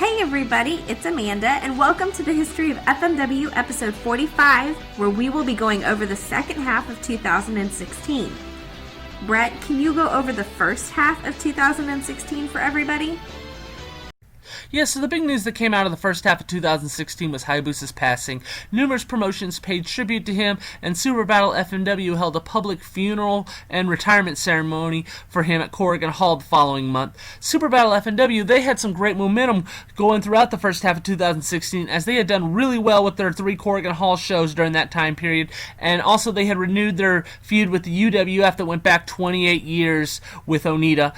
Hey everybody, it's Amanda, and welcome to the History of FMW episode 45, where we will be going over the second half of 2016. Brett, can you go over the first half of 2016 for everybody? Yeah, so the big news that came out of the first half of 2016 was Hayabusa's passing. Numerous promotions paid tribute to him, and Super Battle FMW held a public funeral and retirement ceremony for him at Corrigan Hall the following month. Super Battle FMW, they had some great momentum going throughout the first half of 2016, as they had done really well with their 3 Corrigan Hall shows during that time period, and also they had renewed their feud with the UWF that went back 28 years with Onita.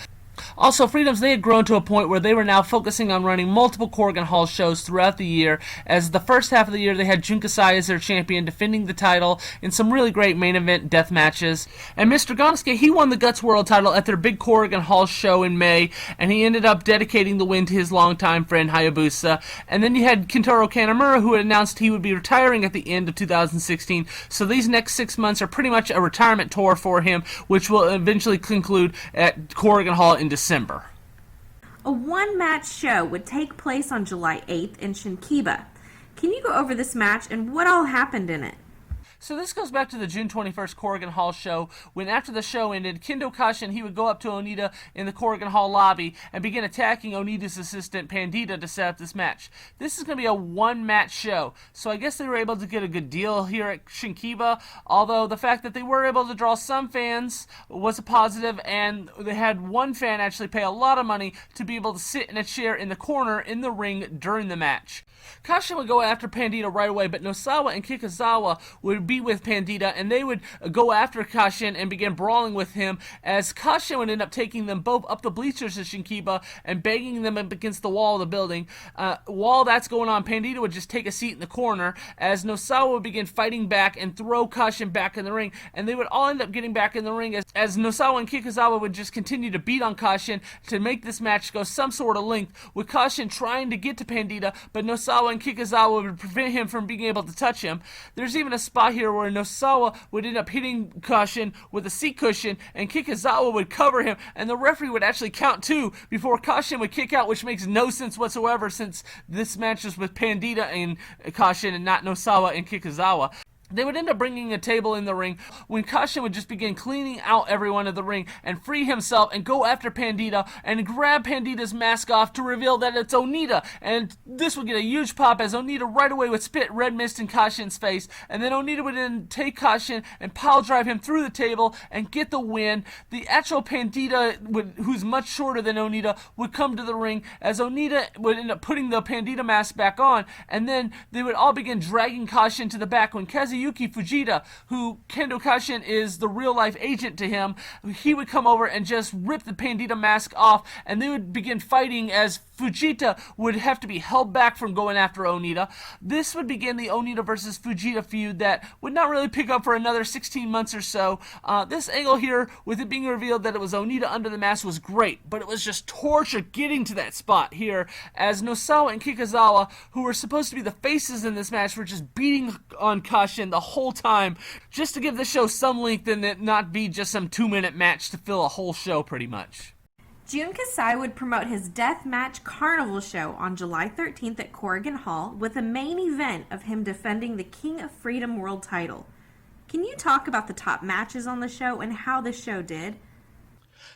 Also, Freedoms, they had grown to a point where they were now focusing on running multiple Corrigan Hall shows throughout the year, as the first half of the year they had Jun Kasai as their champion, defending the title in some really great main event death matches. And Mr. Gonsuke, he won the Guts World title at their big Corrigan Hall show in May, and he ended up dedicating the win to his longtime friend Hayabusa. And then you had Kintaro Kanemura, who had announced he would be retiring at the end of 2016, so these next 6 months are pretty much a retirement tour for him, which will eventually conclude at Corrigan Hall in December. A one-match show would take place on July 8th in Shinkiba. Can you go over this match and what all happened in it? So this goes back to the June 21st Corrigan Hall show, when after the show ended, Kendo Kashin, he would go up to Onita in the Corrigan Hall lobby and begin attacking Onita's assistant Pandita to set up this match. This is going to be a one-match show, so I guess they were able to get a good deal here at Shinkiba, although the fact that they were able to draw some fans was a positive, and they had one fan actually pay a lot of money to be able to sit in a chair in the corner in the ring during the match. Kashin would go after Pandita right away, but Nosawa and Kikuzawa would be with Pandita, and they would go after Kashin and begin brawling with him, as Kashin would end up taking them both up the bleachers of Shinkiba and banging them up against the wall of the building. While that's going on, Pandita would just take a seat in the corner, as Nosawa would begin fighting back and throw Kashin back in the ring, and they would all end up getting back in the ring as Nosawa and Kikuzawa would just continue to beat on Kashin to make this match go some sort of length, with Kashin trying to get to Pandita, but Nosawa and Kikuzawa would prevent him from being able to touch him. There's even a spot here where Nosawa would end up hitting Kashin with a seat cushion, and Kikuzawa would cover him, and the referee would actually count 2 before Kashin would kick out, which makes no sense whatsoever, since this match is with Pandita and Kashin and not Nosawa and Kikuzawa. They would end up bringing a table in the ring when Kashin would just begin cleaning out everyone in the ring and free himself and go after Pandita and grab Pandita's mask off to reveal that it's Onita. And this would get a huge pop, as Onita right away would spit red mist in Kashin's face, and then Onita would then take Kashin and pile drive him through the table and get the win. The actual Pandita, who's much shorter than Onita, would come to the ring, as Onita would end up putting the Pandita mask back on, and then they would all begin dragging Kashin to the back when Kazuyuki Fujita, who Kendo Kashin is the real-life agent to him, he would come over and just rip the Pandita mask off, and they would begin fighting, as Fujita would have to be held back from going after Onita. This would begin the Onita versus Fujita feud that would not really pick up for another 16 months or so. This angle here, with it being revealed that it was Onita under the mask, was great, but it was just torture getting to that spot here, as Nosawa and Kikuzawa, who were supposed to be the faces in this match, were just beating on Kashin the whole time, just to give the show some length and it not be just some 2-minute match to fill a whole show pretty much. Jun Kasai would promote his Deathmatch Carnival show on July 13th at Corrigan Hall, with a main event of him defending the King of Freedom World title. Can you talk about the top matches on the show and how the show did?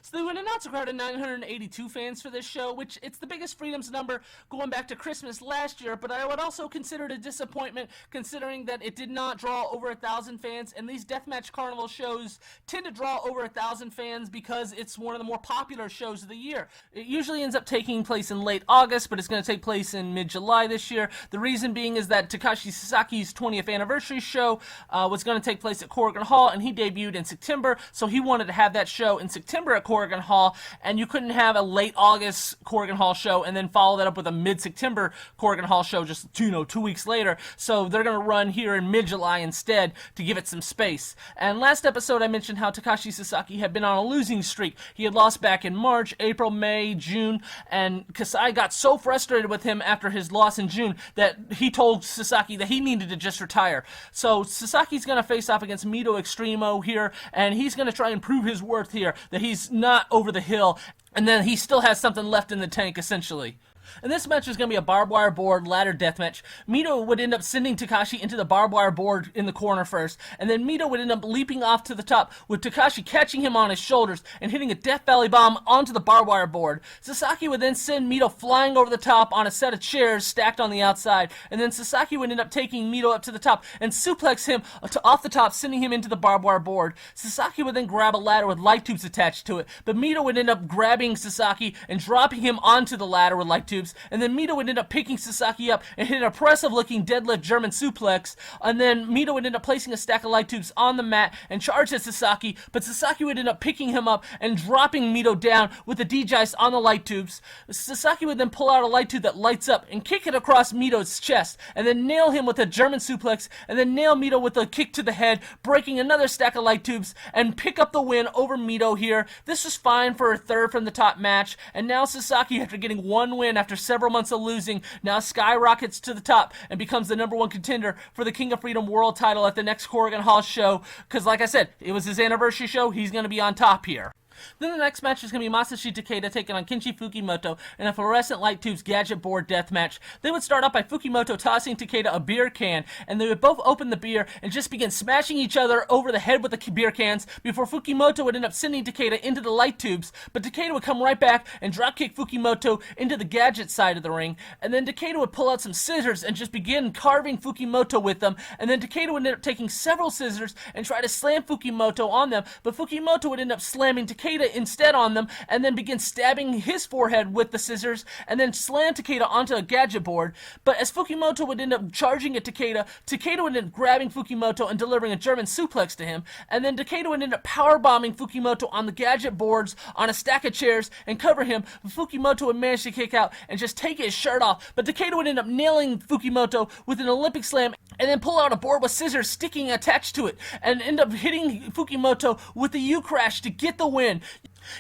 So they would announce a crowd of 982 fans for this show, which it's the biggest Freedoms number going back to Christmas last year, but I would also consider it a disappointment considering that it did not draw over 1,000 fans, and these Deathmatch Carnival shows tend to draw over 1,000 fans because it's one of the more popular shows of the year. It usually ends up taking place in late August, but it's going to take place in mid-July this year. The reason being is that Takashi Sasaki's 20th anniversary show was going to take place at Corrigan Hall, and he debuted in September, so he wanted to have that show in September at Corrigan Hall, and you couldn't have a late August Corrigan Hall show and then follow that up with a mid-September Corrigan Hall show just 2 weeks later, so they're going to run here in mid-July instead to give it some space. And last episode I mentioned how Takashi Sasaki had been on a losing streak. He had lost back in March, April, May, June, and Kasai got so frustrated with him after his loss in June that he told Sasaki that he needed to just retire. So Sasaki's going to face off against Mito Extremo here, and he's going to try and prove his worth here, that he's not over the hill, and then he still has something left in the tank, essentially. And this match was going to be a barbed wire board ladder death match. Mito would end up sending Takashi into the barbed wire board in the corner first, and then Mito would end up leaping off to the top with Takashi catching him on his shoulders and hitting a Death Valley bomb onto the barbed wire board. Sasaki would then send Mito flying over the top on a set of chairs stacked on the outside, and then Sasaki would end up taking Mito up to the top and suplex him off the top, sending him into the barbed wire board. Sasaki would then grab a ladder with light tubes attached to it, but Mito would end up grabbing Sasaki and dropping him onto the ladder with light tubes, and then Mito would end up picking Sasaki up and hit an impressive-looking deadlift German suplex, and then Mito would end up placing a stack of light tubes on the mat and charge at Sasaki, but Sasaki would end up picking him up and dropping Mito down with the D-Jice on the light tubes. Sasaki would then pull out a light tube that lights up and kick it across Mito's chest, and then nail him with a German suplex, and then nail Mito with a kick to the head, breaking another stack of light tubes, and pick up the win over Mito here. This was fine for a third from the top match, and now Sasaki, after getting one win after several months of losing, now skyrockets to the top and becomes the #1 contender for the King of Freedom World title at the next Korakuen Hall show, because like I said, it was his anniversary show. He's going to be on top here. Then the next match is going to be Masashi Takeda taking on Kenshi Fukimoto in a fluorescent light tubes gadget board death match. They would start off by Fukimoto tossing Takeda a beer can, and they would both open the beer and just begin smashing each other over the head with the beer cans before Fukimoto would end up sending Takeda into the light tubes, but Takeda would come right back and dropkick Fukimoto into the gadget side of the ring, and then Takeda would pull out some scissors and just begin carving Fukimoto with them, and then Takeda would end up taking several scissors and try to slam Fukimoto on them, but Fukimoto would end up slamming Takeda instead on them, and then begin stabbing his forehead with the scissors, and then slam Takeda onto a gadget board. But as Fukimoto would end up charging at Takeda, Takeda would end up grabbing Fukimoto and delivering a German suplex to him, and then Takeda would end up powerbombing Fukimoto on the gadget boards on a stack of chairs and cover him. Fukimoto would manage to kick out and just take his shirt off, but Takeda would end up nailing Fukimoto with an Olympic slam and then pull out a board with scissors sticking attached to it and end up hitting Fukimoto with the U-Crash to get the win.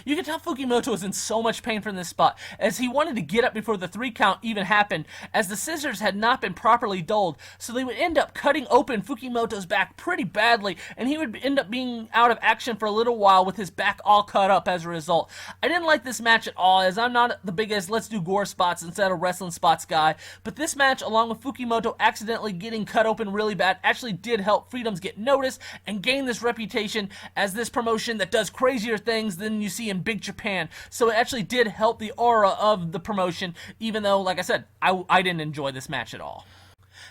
You can tell Fukimoto was in so much pain from this spot, as he wanted to get up before the 3 count even happened, as the scissors had not been properly dulled, so they would end up cutting open Fukimoto's back pretty badly, and he would end up being out of action for a little while with his back all cut up as a result. I didn't like this match at all, as I'm not the biggest let's do gore spots instead of wrestling spots guy, but this match, along with Fukimoto accidentally getting cut open really bad, actually did help Freedoms get noticed and gain this reputation as this promotion that does crazier things than you see in Big Japan. So it actually did help the aura of the promotion, even though, like I said, I didn't enjoy this match at all.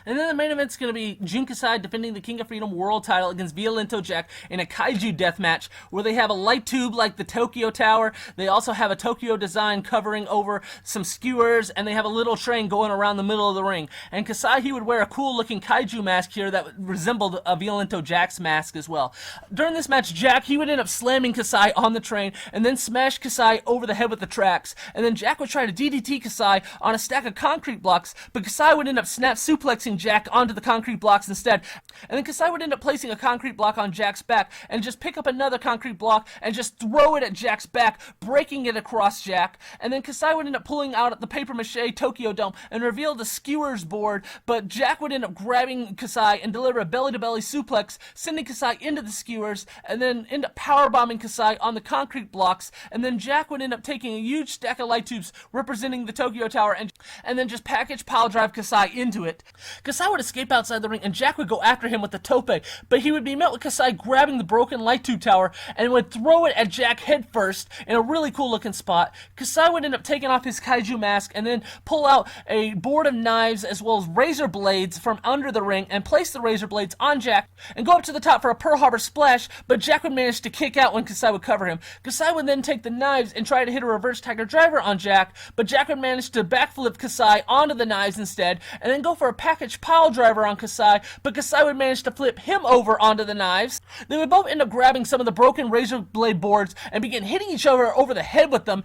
And then the main event's going to be Jun Kasai defending the King of Freedom World title against Violento Jack in a Kaiju death match where they have a light tube like the Tokyo Tower. They also have a Tokyo design covering over some skewers, and they have a little train going around the middle of the ring. And Kasai, he would wear a cool looking Kaiju mask here that resembled a Violento Jack's mask as well. During this match, Jack, he would end up slamming Kasai on the train and then smash Kasai over the head with the tracks. And then Jack would try to DDT Kasai on a stack of concrete blocks, but Kasai would end up snap suplexing Jack onto the concrete blocks instead. And then Kasai would end up placing a concrete block on Jack's back and just pick up another concrete block and just throw it at Jack's back, breaking it across Jack. And then Kasai would end up pulling out the paper mache Tokyo Dome and reveal the skewers board, but Jack would end up grabbing Kasai and deliver a belly-to-belly suplex, sending Kasai into the skewers, and then end up powerbombing Kasai on the concrete blocks. And then Jack would end up taking a huge stack of light tubes representing the Tokyo Tower and then just package pile drive Kasai into it. Kasai would escape outside the ring, and Jack would go after him with the tope, but he would be met with Kasai grabbing the broken light tube tower and would throw it at Jack head first in a really cool looking spot. Kasai would end up taking off his Kaiju mask and then pull out a board of knives as well as razor blades from under the ring and place the razor blades on Jack and go up to the top for a Pearl Harbor splash, but Jack would manage to kick out when Kasai would cover him. Kasai would then take the knives and try to hit a reverse Tiger Driver on Jack, but Jack would manage to backflip Kasai onto the knives instead and then go for a package pile driver on Kasai, but Kasai would manage to flip him over onto the knives. They would both end up grabbing some of the broken razor blade boards and begin hitting each other over the head with them.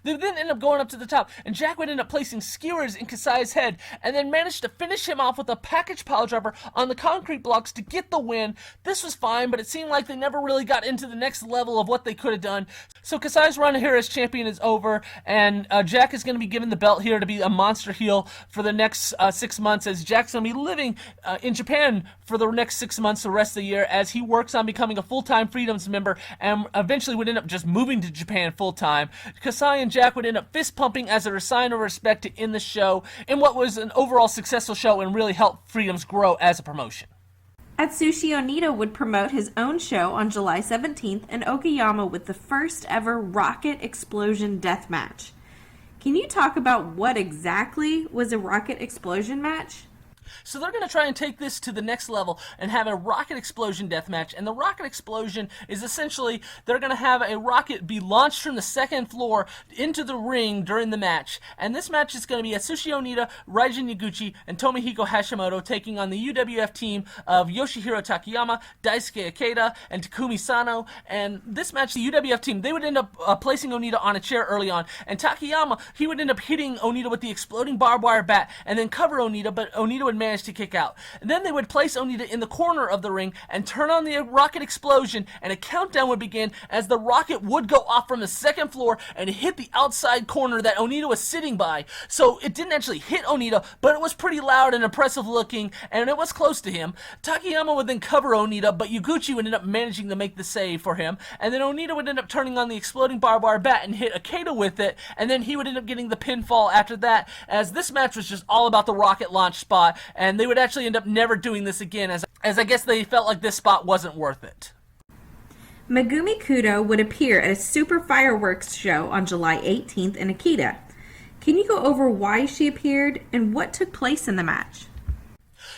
They would then end up going up to the top, and Jack would end up placing skewers in Kasai's head and then managed to finish him off with a package pile driver on the concrete blocks to get the win. This was fine, but it seemed like they never really got into the next level of what they could have done. So Kasai's run here as champion is over, and Jack is going to be given the belt here to be a monster heel for the next 6 months, as Jack's going to be living in Japan for the next 6 months, the rest of the year, as he works on becoming a full-time Freedoms member and eventually would end up just moving to Japan full-time. Kasai and Jack would end up fist-pumping as a sign of respect to end the show in what was an overall successful show and really helped Freedoms grow as a promotion. Atsushi Onita would promote his own show on July 17th in Okayama with the first ever rocket explosion death match. Can you talk about what exactly was a rocket explosion match? So they're going to try and take this to the next level and have a rocket explosion death match. And the rocket explosion is essentially they're going to have a rocket be launched from the second floor into the ring during the match. And this match is going to be Atsushi Onita, Raijin Yaguchi, and Tomohiko Hashimoto taking on the UWF team of Yoshihiro Takayama, Daisuke Ikeda, and Takumi Sano. And this match, the UWF team, they would end up placing Onita on a chair early on. And Takayama, he would end up hitting Onita with the exploding barbed wire bat and then cover Onita, but Onita would manage to kick out. And then they would place Onita in the corner of the ring and turn on the rocket explosion, and a countdown would begin as the rocket would go off from the second floor and hit the outside corner that Onita was sitting by. So it didn't actually hit Onita, but it was pretty loud and impressive looking, and it was close to him. Takayama would then cover Onita, but Yaguchi would end up managing to make the save for him, and then Onita would end up turning on the exploding barbed wire bat and hit Ikeda with it, and then he would end up getting the pinfall after that, as this match was just all about the rocket launch spot, and they would actually end up never doing this again, as I guess they felt like this spot wasn't worth it. Megumi Kudo would appear at a Super Fireworks show on July 18th in Akita. Can you go over why she appeared and what took place in the match?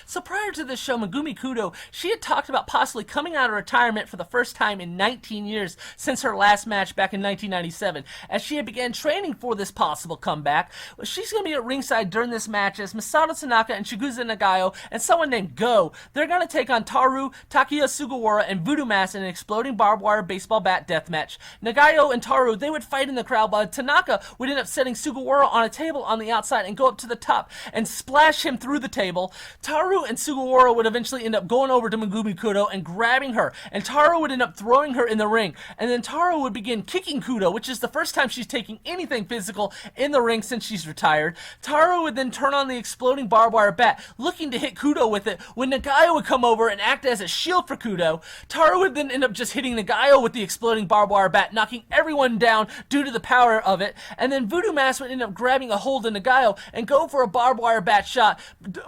So prior to this show, Megumi Kudo, she had talked about possibly coming out of retirement for the first time in 19 years since her last match back in 1997. As she had began training for this possible comeback, she's going to be at ringside during this match as Masato Tanaka and Chigusa Nagayo and someone named Go. They're going to take on Taru, Takuya Sugawara, and Voodoo Mask in an exploding barbed wire baseball bat death match. Nagayo and Taru, they would fight in the crowd, while Tanaka would end up setting Sugawara on a table on the outside and go up to the top and splash him through the table. Taru and Sugawara would eventually end up going over to Megumi Kudo and grabbing her, and Taru would end up throwing her in the ring, and then Taru would begin kicking Kudo, which is the first time she's taking anything physical in the ring since she's retired. Taru would then turn on the exploding barbed wire bat, looking to hit Kudo with it, when Nagayo would come over and act as a shield for Kudo. Taru would then end up just hitting Nagayo with the exploding barbed wire bat, knocking everyone down due to the power of it, and then Voodoo Mask would end up grabbing a hold of Nagayo and go for a barbed wire bat shot,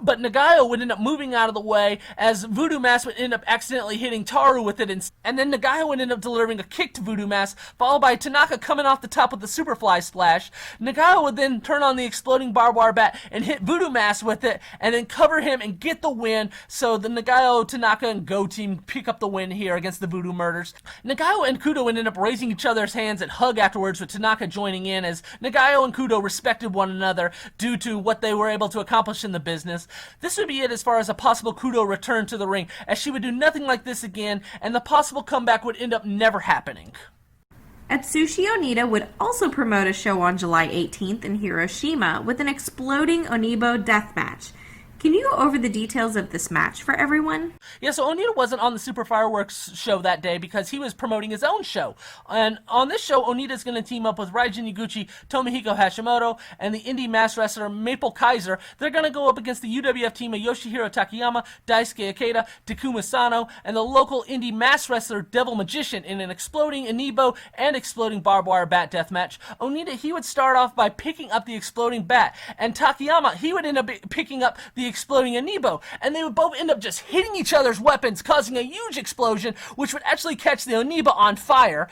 but Nagayo would end up moving out of the way as Voodoo Mask would end up accidentally hitting Taru with it, and then Nagayo would end up delivering a kick to Voodoo Mask, followed by Tanaka coming off the top with the Superfly Splash. Nagayo would then turn on the exploding barbed wire bat and hit Voodoo Mask with it, and then cover him and get the win, so the Nagayo, Tanaka, and Go team pick up the win here against the Voodoo Murders. Nagayo and Kudo would end up raising each other's hands and hug afterwards, with Tanaka joining in, as Nagayo and Kudo respected one another due to what they were able to accomplish in the business. This would be it as far as a possible Kudo return to the ring, as she would do nothing like this again, and the possible comeback would end up never happening. Atsushi Onita would also promote a show on July 18th in Hiroshima with an exploding Onibo death match. Can you go over the details of this match for everyone? Yeah, so Onita wasn't on the Super Fireworks show that day because he was promoting his own show. And on this show, Onita's going to team up with Raijin Yaguchi, Tomohiko Hashimoto, and the indie mass wrestler Maple Kaiser. They're going to go up against the UWF team of Yoshihiro Takayama, Daisuke Ikeda, Takuma Sano, and the local indie mass wrestler Devil Magician in an exploding Anibo and exploding barbed wire bat death match. Onita, he would start off by picking up the exploding bat, and Takayama, he would end up picking up the exploding Anibo, and they would both end up just hitting each other's weapons, causing a huge explosion, which would actually catch the Oniba on fire.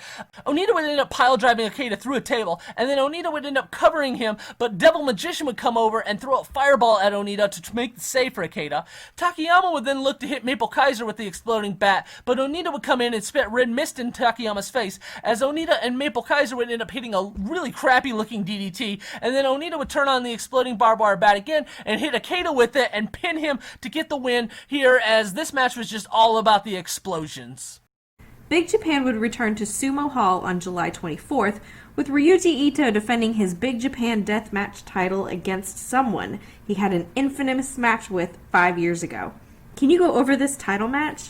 Onita would end up pile driving Ikeda through a table, and then Onita would end up covering him, but Devil Magician would come over and throw a fireball at Onita to make the save for Ikeda. Takayama would then look to hit Maple Kaiser with the exploding bat, but Onita would come in and spit red mist in Takayama's face, as Onita and Maple Kaiser would end up hitting a really crappy looking DDT, and then Onita would turn on the exploding barbed wire bat again and hit Ikeda with it and pin him to get the win here, as this match was just all about the explosions. Big Japan would return to Sumo Hall on July 24th, with Ryuji Ito defending his Big Japan Deathmatch title against someone he had an infamous match with 5 years ago. Can you go over this title match?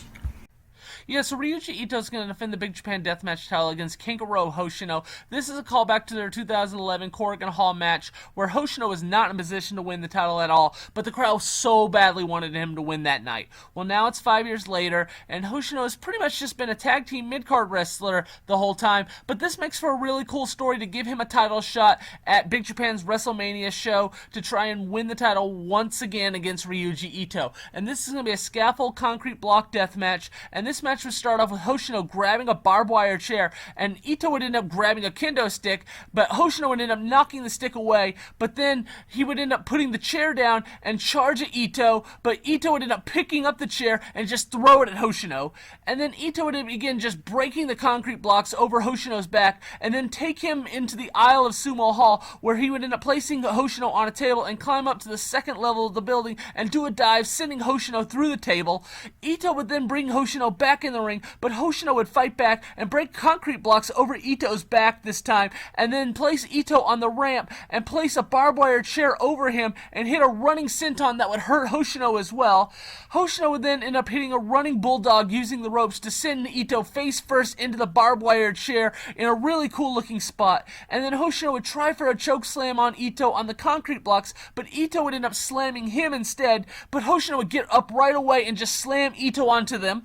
Yeah, so Ryuji Ito is going to defend the Big Japan Deathmatch title against Kintaro Hoshino. This is a callback to their 2011 Corrigan Hall match where Hoshino was not in a position to win the title at all, but the crowd so badly wanted him to win that night. Well, now it's 5 years later, and Hoshino has pretty much just been a tag team mid-card wrestler the whole time, but this makes for a really cool story to give him a title shot at Big Japan's WrestleMania show to try and win the title once again against Ryuji Ito. And this is going to be a scaffold concrete block death match, and this match would start off with Hoshino grabbing a barbed wire chair, and Ito would end up grabbing a kendo stick, but Hoshino would end up knocking the stick away, but then he would end up putting the chair down and charge at Ito, but Ito would end up picking up the chair and just throw it at Hoshino, and then Ito would begin just breaking the concrete blocks over Hoshino's back, and then take him into the aisle of Sumo Hall, where he would end up placing Hoshino on a table and climb up to the second level of the building and do a dive, sending Hoshino through the table. Ito would then bring Hoshino back in the ring, but Hoshino would fight back and break concrete blocks over Ito's back this time, and then place Ito on the ramp and place a barbed wire chair over him and hit a running senton that would hurt Hoshino as well. Hoshino would then end up hitting a running bulldog using the ropes to send Ito face first into the barbed wire chair in a really cool looking spot, and then Hoshino would try for a choke slam on Ito on the concrete blocks, but Ito would end up slamming him instead, but Hoshino would get up right away and just slam Ito onto them.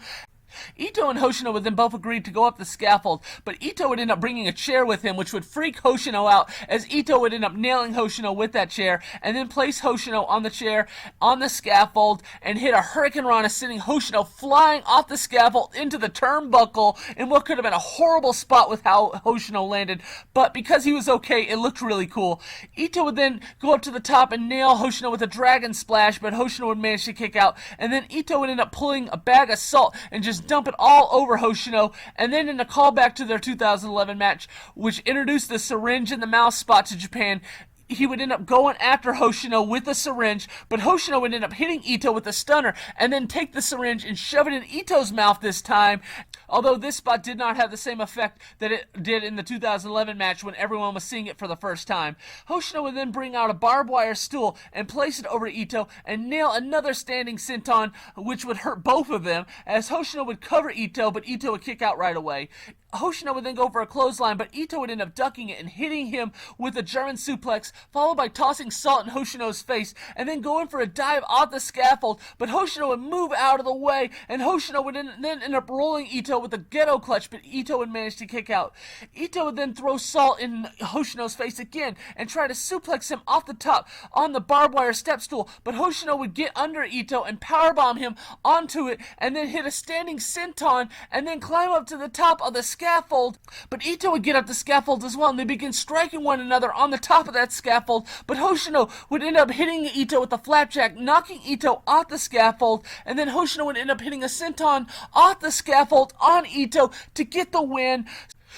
Ito and Hoshino would then both agree to go up the scaffold, but Ito would end up bringing a chair with him, which would freak Hoshino out, as Ito would end up nailing Hoshino with that chair, and then place Hoshino on the chair, on the scaffold, and hit a Hurricane Rana, sending Hoshino flying off the scaffold into the turnbuckle in what could have been a horrible spot with how Hoshino landed, but because he was okay, it looked really cool. Ito would then go up to the top and nail Hoshino with a dragon splash, but Hoshino would manage to kick out, and then Ito would end up pulling a bag of salt and just dump it all over Hoshino, and then in a callback to their 2011 match, which introduced the syringe in the mouth spot to Japan, he would end up going after Hoshino with a syringe, but Hoshino would end up hitting Ito with a stunner, and then take the syringe and shove it in Ito's mouth this time, although this spot did not have the same effect that it did in the 2011 match when everyone was seeing it for the first time. Hoshino would then bring out a barbed wire stool and place it over Ito and nail another standing senton, which would hurt both of them, as Hoshino would cover Ito, but Ito would kick out right away. Hoshino would then go for a clothesline, but Ito would end up ducking it and hitting him with a German suplex, followed by tossing salt in Hoshino's face, and then going for a dive off the scaffold, but Hoshino would move out of the way, and Hoshino would then end up rolling Ito with a ghetto clutch, but Ito would manage to kick out. Ito would then throw salt in Hoshino's face again, and try to suplex him off the top on the barbed wire step stool, but Hoshino would get under Ito and powerbomb him onto it, and then hit a standing senton, and then climb up to the top of the scaffold, but Ito would get up the scaffold as well, and they begin striking one another on the top of that scaffold, but Hoshino would end up hitting Ito with a flapjack, knocking Ito off the scaffold, and then Hoshino would end up hitting a senton off the scaffold on Ito to get the win.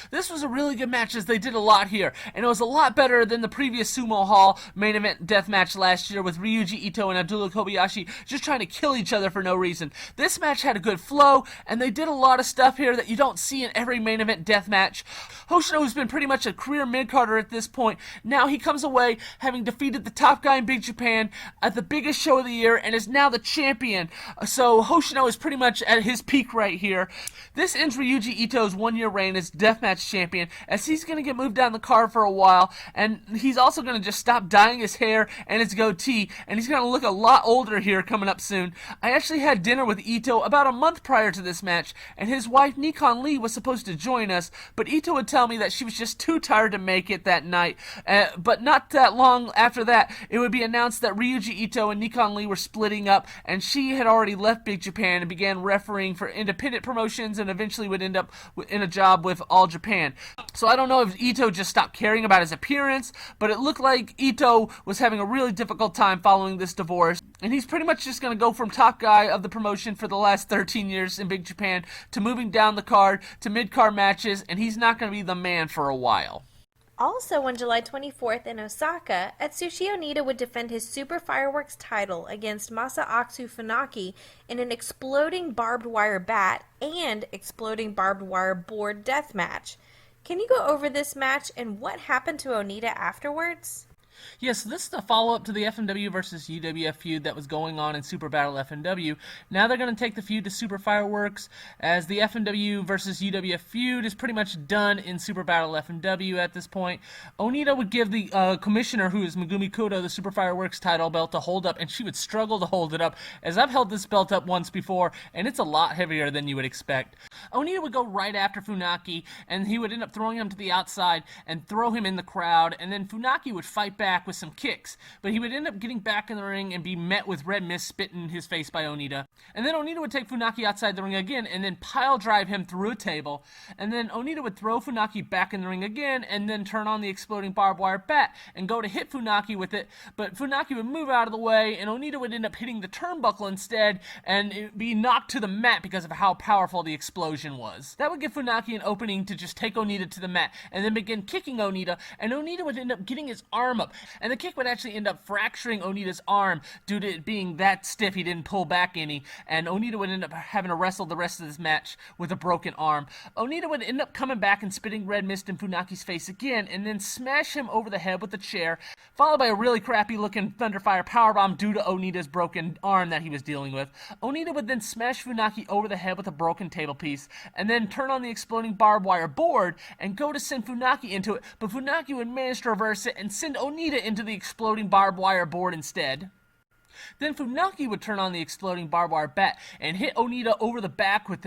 This was a really good match, as they did a lot here, and it was a lot better than the previous Sumo Hall main event death match last year with Ryuji Ito and Abdullah Kobayashi just trying to kill each other for no reason. This match had a good flow, and they did a lot of stuff here that you don't see in every main event death match. Hoshino has been pretty much a career mid-carder at this point. Now he comes away having defeated the top guy in Big Japan at the biggest show of the year and is now the champion. So Hoshino is pretty much at his peak right here. This ends Ryuji Ito's one-year reign as deathmatch champion, as he's going to get moved down the card for a while, and he's also going to just stop dyeing his hair and his goatee, and he's going to look a lot older here coming up soon. I actually had dinner with Ito about a month prior to this match, and his wife Nikon Lee was supposed to join us, but Ito would tell me that she was just too tired to make it that night. But not that long after that, it would be announced that Ryuji Ito and Nikon Lee were splitting up, and she had already left Big Japan and began refereeing for independent promotions, and eventually would end up in a job with All Japan. So I don't know if Ito just stopped caring about his appearance, but it looked like Ito was having a really difficult time following this divorce, and he's pretty much just going to go from top guy of the promotion for the last 13 years in Big Japan to moving down the card to mid-card matches, and he's not going to be the man for a while. Also on July 24th in Osaka, Atsushi Onita would defend his Super Fireworks title against Masaatsu Funaki in an exploding barbed wire bat and exploding barbed wire board death match. Can you go over this match and what happened to Onita afterwards? Yes, so this is the follow-up to the FMW versus UWF feud that was going on in Super Battle FMW. Now they're going to take the feud to Super Fireworks, as the FMW versus UWF feud is pretty much done in Super Battle FMW at this point. Onita would give the commissioner, who is Megumi Kodo, the Super Fireworks title belt to hold up, and she would struggle to hold it up, as I've held this belt up once before, and it's a lot heavier than you would expect. Onita would go right after Funaki, and he would end up throwing him to the outside and throw him in the crowd, and then Funaki would fight back with some kicks, but he would end up getting back in the ring and be met with red mist spit in his face by Onita. And then Onita would take Funaki outside the ring again and then pile drive him through a table, and then Onita would throw Funaki back in the ring again and then turn on the exploding barbed wire bat and go to hit Funaki with it, but Funaki would move out of the way and Onita would end up hitting the turnbuckle instead and be knocked to the mat because of how powerful the explosion was. That would give Funaki an opening to just take Onita to the mat and then begin kicking Onita, and Onita would end up getting his arm up, and the kick would actually end up fracturing Onita's arm due to it being that stiff he didn't pull back any, and Onita would end up having to wrestle the rest of this match with a broken arm. Onita would end up coming back and spitting red mist in Funaki's face again, and then smash him over the head with a chair, followed by a really crappy looking Thunderfire powerbomb due to Onita's broken arm that he was dealing with. Onita would then smash Funaki over the head with a broken table piece, and then turn on the exploding barbed wire board and go to send Funaki into it, but Funaki would manage to reverse it and send Onita into the exploding barbed wire board instead. Then Funaki would turn on the exploding barbed wire bat and hit Onita over the back with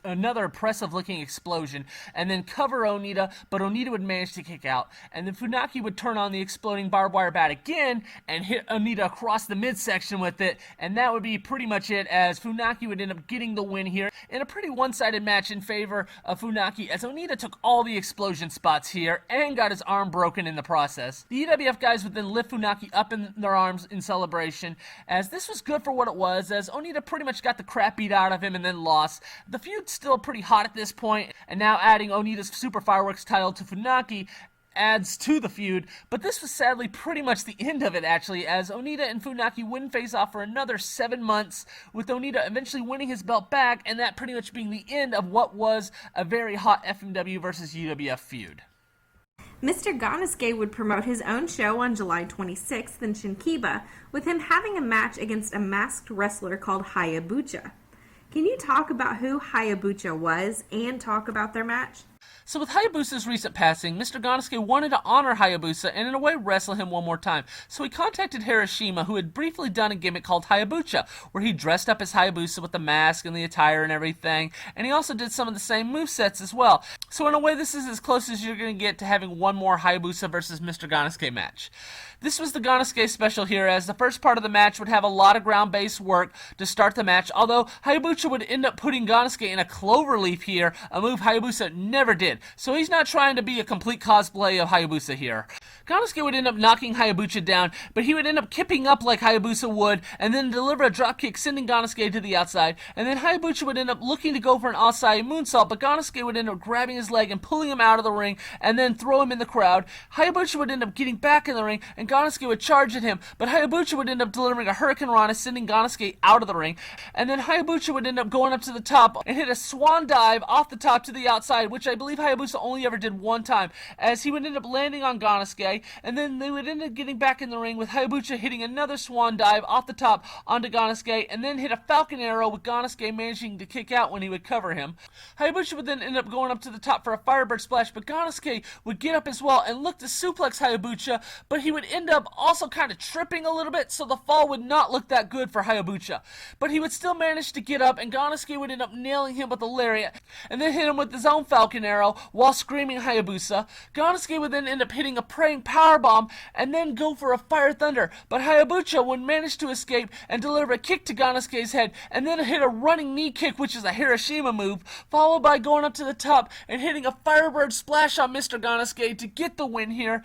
another impressive-looking explosion, and then cover Onita, but Onita would manage to kick out. And then Funaki would turn on the exploding barbed wire bat again and hit Onita across the midsection with it, and that would be pretty much it, as Funaki would end up getting the win here in a pretty one-sided match in favor of Funaki, as Onita took all the explosion spots here and got his arm broken in the process. The UWF guys would then lift Funaki up in their arms in celebration, as this was good for what it was, as Onita pretty much got the crap beat out of him and then lost. The feud's still pretty hot at this point, and now adding Onita's Super Fireworks title to Funaki adds to the feud, but this was sadly pretty much the end of it actually, as Onita and Funaki wouldn't face off for another 7 months, with Onita eventually winning his belt back, and that pretty much being the end of what was a very hot FMW versus UWF feud. Mr. Ganasuke would promote his own show on July 26th in Shinkiba, with him having a match against a masked wrestler called Hayabusa. Can you talk about who Hayabusa was and talk about their match? So with Hayabusa's recent passing, Mr. Ganasuke wanted to honor Hayabusa and in a way wrestle him one more time. So he contacted Hiroshima, who had briefly done a gimmick called Hayabusa, where he dressed up as Hayabusa with the mask and the attire and everything, and he also did some of the same movesets as well. So in a way, this is as close as you're going to get to having one more Hayabusa versus Mr. Ganasuke match. This was the Ganasuke special here, as the first part of the match would have a lot of ground-based work to start the match, although Hayabusa would end up putting Ganasuke in a cloverleaf here, a move Hayabusa never did. So he's not trying to be a complete cosplay of Hayabusa here. Ganasuke would end up knocking Hayabusa down, but he would end up kipping up like Hayabusa would, and then deliver a dropkick, sending Ganasuke to the outside, and then Hayabusa would end up looking to go for an outside moonsault, but Ganasuke would end up grabbing his leg and pulling him out of the ring, and then throw him in the crowd. Hayabusa would end up getting back in the ring, and Ganasuke would charge at him, but Hayabusa would end up delivering a Hurricane Rana, sending Ganasuke out of the ring, and then Hayabusa would end up going up to the top and hit a swan dive off the top to the outside, which I believe Hayabusa only ever did one time, as he would end up landing on Ganasuke, and then they would end up getting back in the ring with Hayabusa hitting another swan dive off the top onto Ganasuke, and then hit a Falcon Arrow with Ganasuke managing to kick out when he would cover him. Hayabusa would then end up going up to the top for a Firebird Splash, but Ganasuke would get up as well and look to suplex Hayabusa, but he would end up also kind of tripping a little bit, so the fall would not look that good for Hayabusa. But he would still manage to get up, and Ganasuke would end up nailing him with a lariat, and then hit him with his own Falcon Arrow while screaming Hayabusa. Ganasuke would then end up hitting a praying powerbomb, and then go for a Fire Thunder, but Hayabusa would manage to escape and deliver a kick to Ganasuke's head, and then hit a running knee kick, which is a Hiroshima move, followed by going up to the top and hitting a Firebird Splash on Mr. Ganasuke to get the win here.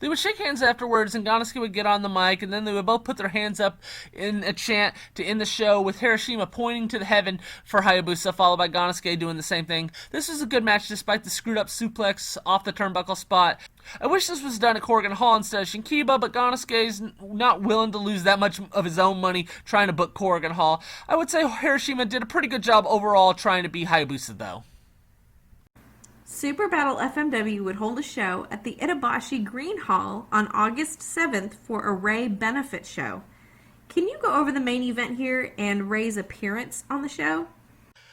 They would shake hands afterwards, and Ganasuke would get on the mic, and then they would both put their hands up in a chant to end the show, with Hiroshima pointing to the heaven for Hayabusa, followed by Ganasuke doing the same thing. This was a good match despite the screwed up suplex off the turnbuckle spot. I wish this was done at Corrigan Hall instead of Shinkiba, but Ganasuke's not willing to lose that much of his own money trying to book Corrigan Hall. I would say Hiroshima did a pretty good job overall trying to be Hayabusa, though. Super Battle FMW would hold a show at the Itabashi Green Hall on August 7th for a Ray benefit show. Can you go over the main event here and Ray's appearance on the show?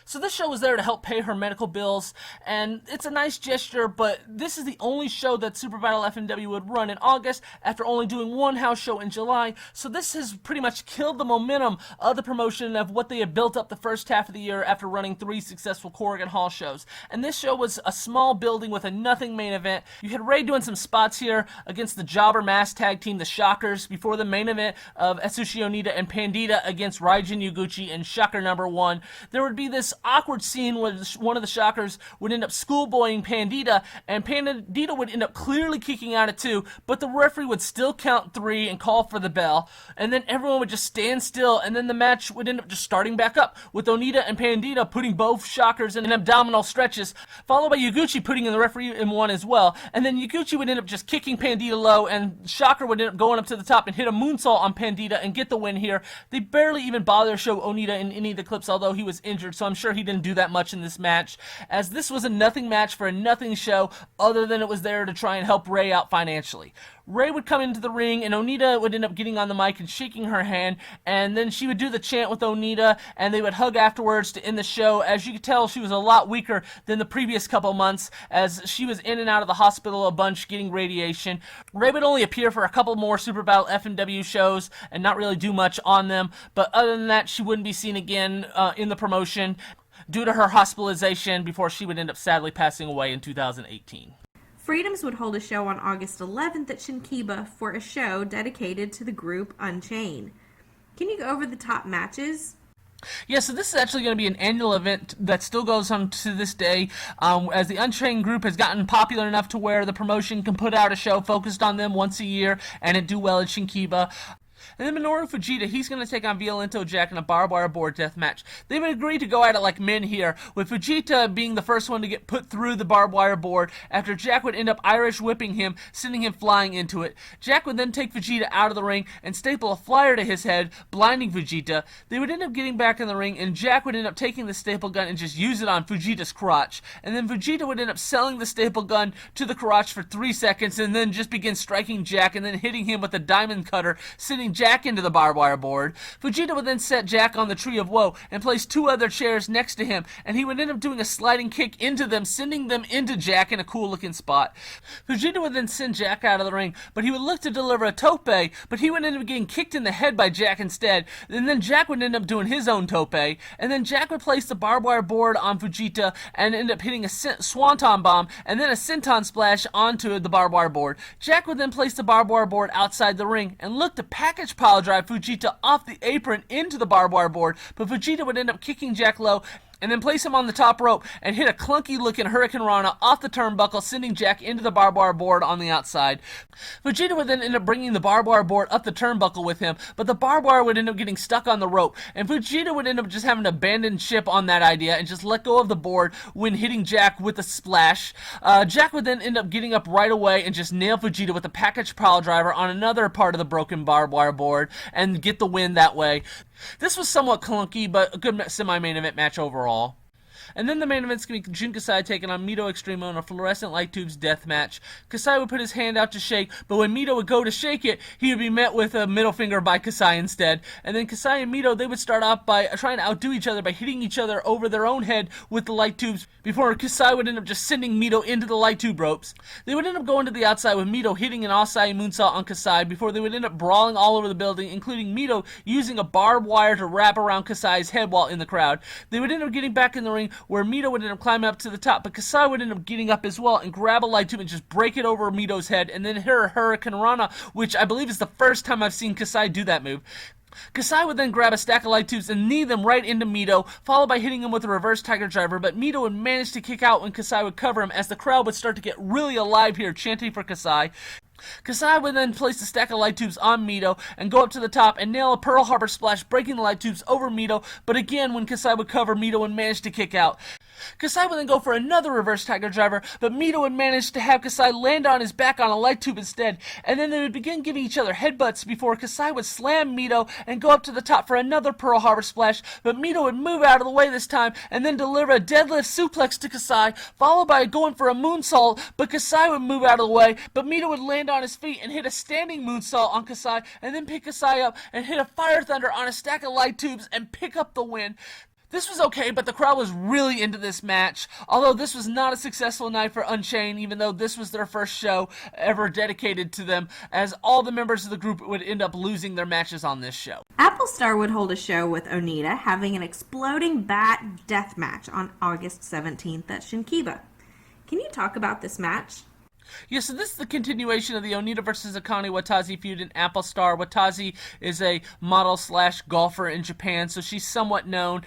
So this show was there to help pay her medical bills, and it's a nice gesture, but this is the only show that Super Battle FMW would run in August after only doing one house show in July, so this has pretty much killed the momentum of the promotion of what they had built up the first half of the year after running 3 successful Corrigan Hall shows. And this show was a small building with a nothing main event. You had Ray doing some spots here against the Jobber Mass Tag Team, the Shockers, before the main event of Atsushi Onita and Pandita against Raijin Yuguchi and Shocker number 1. There would be this awkward scene where one of the Shockers would end up schoolboying Pandita, and Pandita would end up clearly kicking out at 2, but the referee would still count 3 and call for the bell, and then everyone would just stand still, and then the match would end up just starting back up, with Onita and Pandita putting both Shockers in abdominal stretches, followed by Yuguchi putting in the referee in one as well, and then Yuguchi would end up just kicking Pandita low, and Shocker would end up going up to the top and hit a moonsault on Pandita and get the win here. They barely even bother to show Onita in any of the clips, although he was injured, so I'm sure he didn't do that much in this match, as this was a nothing match for a nothing show other than it was there to try and help Ray out financially. Ray would come into the ring, and Onita would end up getting on the mic and shaking her hand, and then she would do the chant with Onita, and they would hug afterwards to end the show. As you could tell, she was a lot weaker than the previous couple months, as she was in and out of the hospital a bunch getting radiation. Ray would only appear for a couple more Super Battle FMW shows and not really do much on them, but other than that, she wouldn't be seen again in the promotion due to her hospitalization before she would end up sadly passing away in 2018. Freedoms would hold a show on August 11th at Shinkiba for a show dedicated to the group Unchained. Can you go over the top matches? Yeah, so this is actually going to be an annual event that still goes on to this day, as the Unchained group has gotten popular enough to where the promotion can put out a show focused on them once a year and it do well at Shinkiba. And then Minoru Fujita, he's going to take on Violento Jack in a barbed wire board death match. They've agreed to go at it like men here, with Fujita being the first one to get put through the barbed wire board after Jack would end up Irish whipping him, sending him flying into it. Jack would then take Fujita out of the ring and staple a flyer to his head, blinding Fujita. They would end up getting back in the ring, and Jack would end up taking the staple gun and just use it on Fujita's crotch. And then Fujita would end up selling the staple gun to the crotch for 3 seconds and then just begin striking Jack and then hitting him with a diamond cutter, sending Jack into the barbed wire board. Fujita would then set Jack on the Tree of Woe and place 2 other chairs next to him, and he would end up doing a sliding kick into them, sending them into Jack in a cool looking spot. Fujita would then send Jack out of the ring, but he would look to deliver a tope, but he would end up getting kicked in the head by Jack instead, and then Jack would end up doing his own tope, and then Jack would place the barbed wire board on Fujita and end up hitting a swanton bomb and then a senton splash onto the barbed wire board. Jack would then place the barbed wire board outside the ring and look to package pile drive Fujita off the apron into the barbed wire board, but Fujita would end up kicking Jack low and then place him on the top rope and hit a clunky-looking Hurricane Rana off the turnbuckle, sending Jack into the barbed wire board on the outside. Fujita would then end up bringing the barbed wire board up the turnbuckle with him, but the barbed wire would end up getting stuck on the rope, and Fujita would end up just having to abandon ship on that idea and just let go of the board when hitting Jack with a splash. Jack would then end up getting up right away and just nail Fujita with a package pile driver on another part of the broken barbed wire board and get the win that way. This was somewhat clunky, but a good semi-main event match overall. And then the main event's going to be Jun Kasai taking on Mito Extremo in a fluorescent light tubes death match. Kasai would put his hand out to shake, but when Mito would go to shake it, he would be met with a middle finger by Kasai instead. And then Kasai and Mito, they would start off by trying to outdo each other by hitting each other over their own head with the light tubes, before Kasai would end up just sending Mito into the light tube ropes. They would end up going to the outside with Mito hitting an Asai moonsault on Kasai before they would end up brawling all over the building, including Mito using a barbed wire to wrap around Kasai's head while in the crowd. They would end up getting back in the ring, where Mito would end up climbing up to the top, but Kasai would end up getting up as well and grab a light tube and just break it over Mito's head, and then hit a Hurricane Rana, which I believe is the first time I've seen Kasai do that move. Kasai would then grab a stack of light tubes and knee them right into Mito, followed by hitting him with a reverse Tiger Driver, but Mito would manage to kick out when Kasai would cover him, as the crowd would start to get really alive here, chanting for Kasai. Kasai would then place the stack of light tubes on Mito and go up to the top and nail a Pearl Harbor splash, breaking the light tubes over Mito, but again, when Kasai would cover, Mito would manage to kick out. Kasai would then go for another reverse Tiger Driver, but Mito would manage to have Kasai land on his back on a light tube instead, and then they would begin giving each other headbutts before Kasai would slam Mito and go up to the top for another Pearl Harbor splash, but Mito would move out of the way this time and then deliver a deadlift suplex to Kasai, followed by going for a moonsault, but Kasai would move out of the way, but Mito would land on his feet and hit a standing moonsault on Kasai, and then pick Kasai up and hit a Fire Thunder on a stack of light tubes and pick up the win. This was okay, but the crowd was really into this match, although this was not a successful night for Unchained, even though this was their first show ever dedicated to them, as all the members of the group would end up losing their matches on this show. Apple Star would hold a show with Onita, having an exploding bat death match on August 17th at Shinkiba. Can you talk about this match? Yeah, so this is the continuation of the Onita versus Akane Watazi feud in Apple Star. Watazi is a model/golfer in Japan, so she's somewhat known.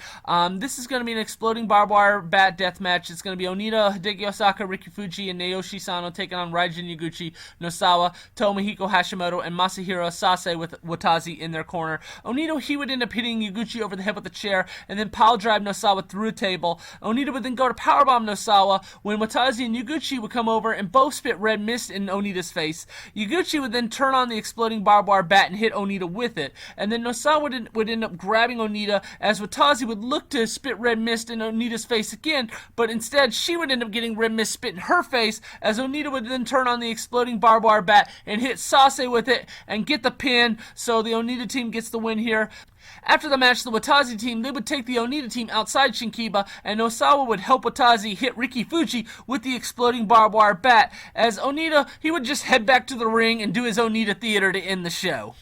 This is going to be an exploding barbed wire bat death match. It's going to be Onita, Hideki Osaka, Riki Fuji, and Naoshi Sano taking on Raijin Yaguchi, Nosawa, Tomohiko Hashimoto, and Masahiro Sase with Watazi in their corner. Onita, he would end up hitting Yaguchi over the head with a chair, and then pile drive Nosawa through a table. Onita would then go to powerbomb Nosawa when Watazi and Yaguchi would come over and both spit red mist in Onita's face. Yaguchi would then turn on the exploding barbed wire bat and hit Onita with it, and then Nosawa would end up grabbing Onita as Watazi would look to spit red mist in Onita's face again, but instead she would end up getting red mist spit in her face as Onita would then turn on the exploding barbed wire bat and hit Sase with it and get the pin, so the Onita team gets the win here. After the match, the Watazi team, they would take the Onita team outside Shinkiba, and Nosawa would help Watazi hit Riki Fuji with the exploding barbed wire bat, as Onita, he would just head back to the ring and do his Onita theater to end the show.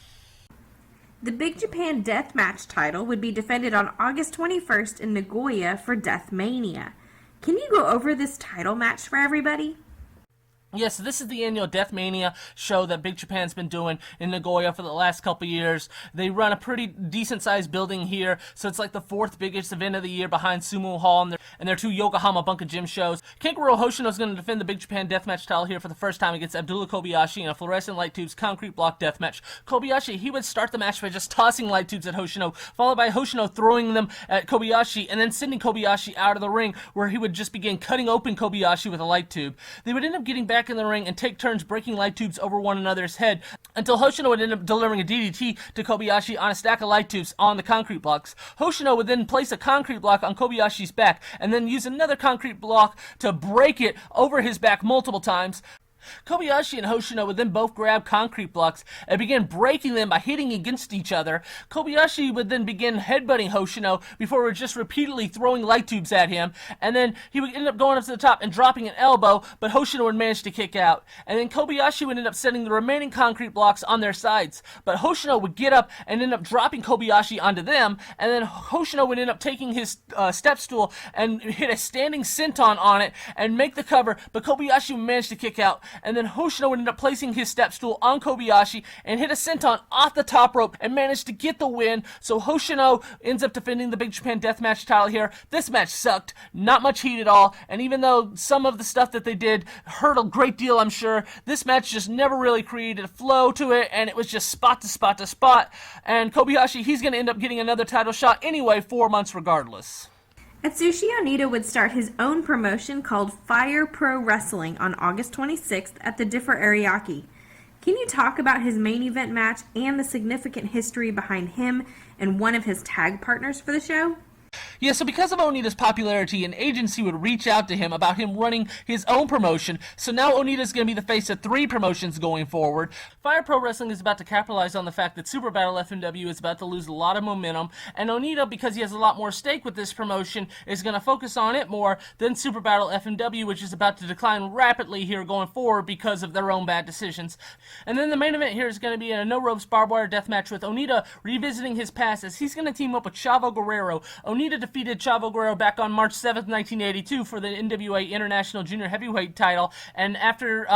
The Big Japan Deathmatch title would be defended on August 21st in Nagoya for Deathmania. Can you go over this title match for everybody? Yes, this is the annual Deathmania show that Big Japan's been doing in Nagoya for the last couple years. They run a pretty decent-sized building here, so it's like the fourth biggest event of the year behind Sumo Hall and their two Yokohama Bunka Gym shows. Kankuro Hoshino is going to defend the Big Japan Deathmatch title here for the first time against Abdullah Kobayashi in a fluorescent light tubes concrete block deathmatch. Kobayashi, he would start the match by just tossing light tubes at Hoshino, followed by Hoshino throwing them at Kobayashi and then sending Kobayashi out of the ring, where he would just begin cutting open Kobayashi with a light tube. They would end up getting back in the ring and take turns breaking light tubes over one another's head until Hoshino would end up delivering a DDT to Kobayashi on a stack of light tubes on the concrete blocks. Hoshino would then place a concrete block on Kobayashi's back and then use another concrete block to break it over his back multiple times. Kobayashi and Hoshino would then both grab concrete blocks and begin breaking them by hitting against each other. Kobayashi would then begin headbutting Hoshino before just repeatedly throwing light tubes at him, and then he would end up going up to the top and dropping an elbow, but Hoshino would manage to kick out. And then Kobayashi would end up setting the remaining concrete blocks on their sides, but Hoshino would get up and end up dropping Kobayashi onto them, and then Hoshino would end up taking his step stool and hit a standing senton on it and make the cover, but Kobayashi would manage to kick out. And then Hoshino would end up placing his step stool on Kobayashi and hit a senton off the top rope and managed to get the win. So Hoshino ends up defending the Big Japan Deathmatch title here. This match sucked, not much heat at all, and even though some of the stuff that they did hurt a great deal, I'm sure, this match just never really created a flow to it, and it was just spot to spot to spot. And Kobayashi, he's going to end up getting another title shot anyway, 4 months regardless. Atsushi Onita would start his own promotion called Fire Pro Wrestling on August 26th at the Differ Ariake. Can you talk about his main event match and the significant history behind him and one of his tag partners for the show? Yeah, so because of Onita's popularity, an agency would reach out to him about him running his own promotion, so now Onita's going to be the face of 3 promotions going forward. Fire Pro Wrestling is about to capitalize on the fact that Super Battle FMW is about to lose a lot of momentum, and Onita, because he has a lot more stake with this promotion, is going to focus on it more than Super Battle FMW, which is about to decline rapidly here going forward because of their own bad decisions. And then the main event here is going to be a no-ropes barbed wire death match with Onita revisiting his past as he's going to team up with Chavo Guerrero. Onita defeated Chavo Guerrero back on March 7th, 1982 for the NWA International Junior Heavyweight title, and after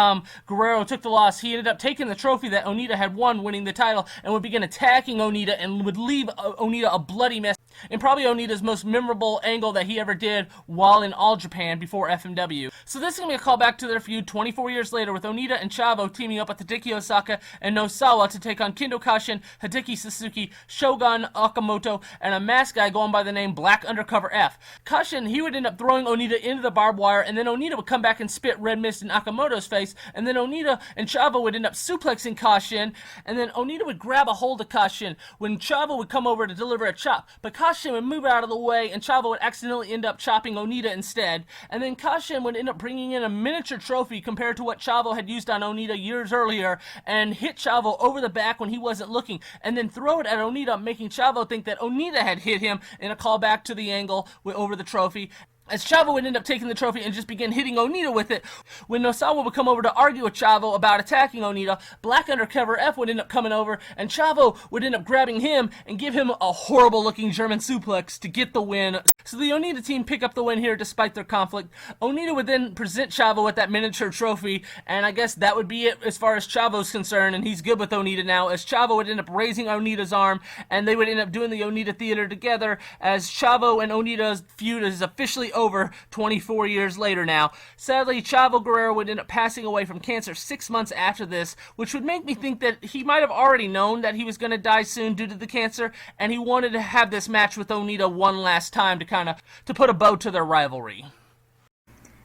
Guerrero took the loss, he ended up taking the trophy that Onita had won, winning the title, and would begin attacking Onita and would leave Onita a bloody mess. in probably Onita's most memorable angle that he ever did while in All Japan before FMW. So this is going to be a callback to their feud 24 years later with Onita and Chavo teaming up with Hideki Osaka and Nosawa to take on Kendo Kashin, Hideki Suzuki, Shogun Okamoto, and a masked guy going by the name Black Undercover F. Kashin, he would end up throwing Onita into the barbed wire, and then Onita would come back and spit red mist in Okamoto's face, and then Onita and Chavo would end up suplexing Kashin, and then Onita would grab a hold of Kashin when Chavo would come over to deliver a chop, but Kashin would move out of the way, and Chavo would accidentally end up chopping Onita instead, and then Kashin would end up bringing in a miniature trophy compared to what Chavo had used on Onita years earlier, and hit Chavo over the back when he wasn't looking, and then throw it at Onita, making Chavo think that Onita had hit him in a callback to the angle over the trophy. As Chavo would end up taking the trophy and just begin hitting Onita with it, when Nosawa would come over to argue with Chavo about attacking Onita, Black Undercover F would end up coming over, and Chavo would end up grabbing him and give him a horrible-looking German suplex to get the win. So the Onita team pick up the win here despite their conflict. Onita would then present Chavo with that miniature trophy, and I guess that would be it as far as Chavo's concerned, and he's good with Onita now, as Chavo would end up raising Onita's arm, and they would end up doing the Onita Theater together, as Chavo and Onita's feud is officially over 24 years later now. Sadly, Chavo Guerrero would end up passing away from cancer 6 months after this, which would make me think that he might have already known that he was going to die soon due to the cancer, and he wanted to have this match with Onita one last time to put a bow to their rivalry.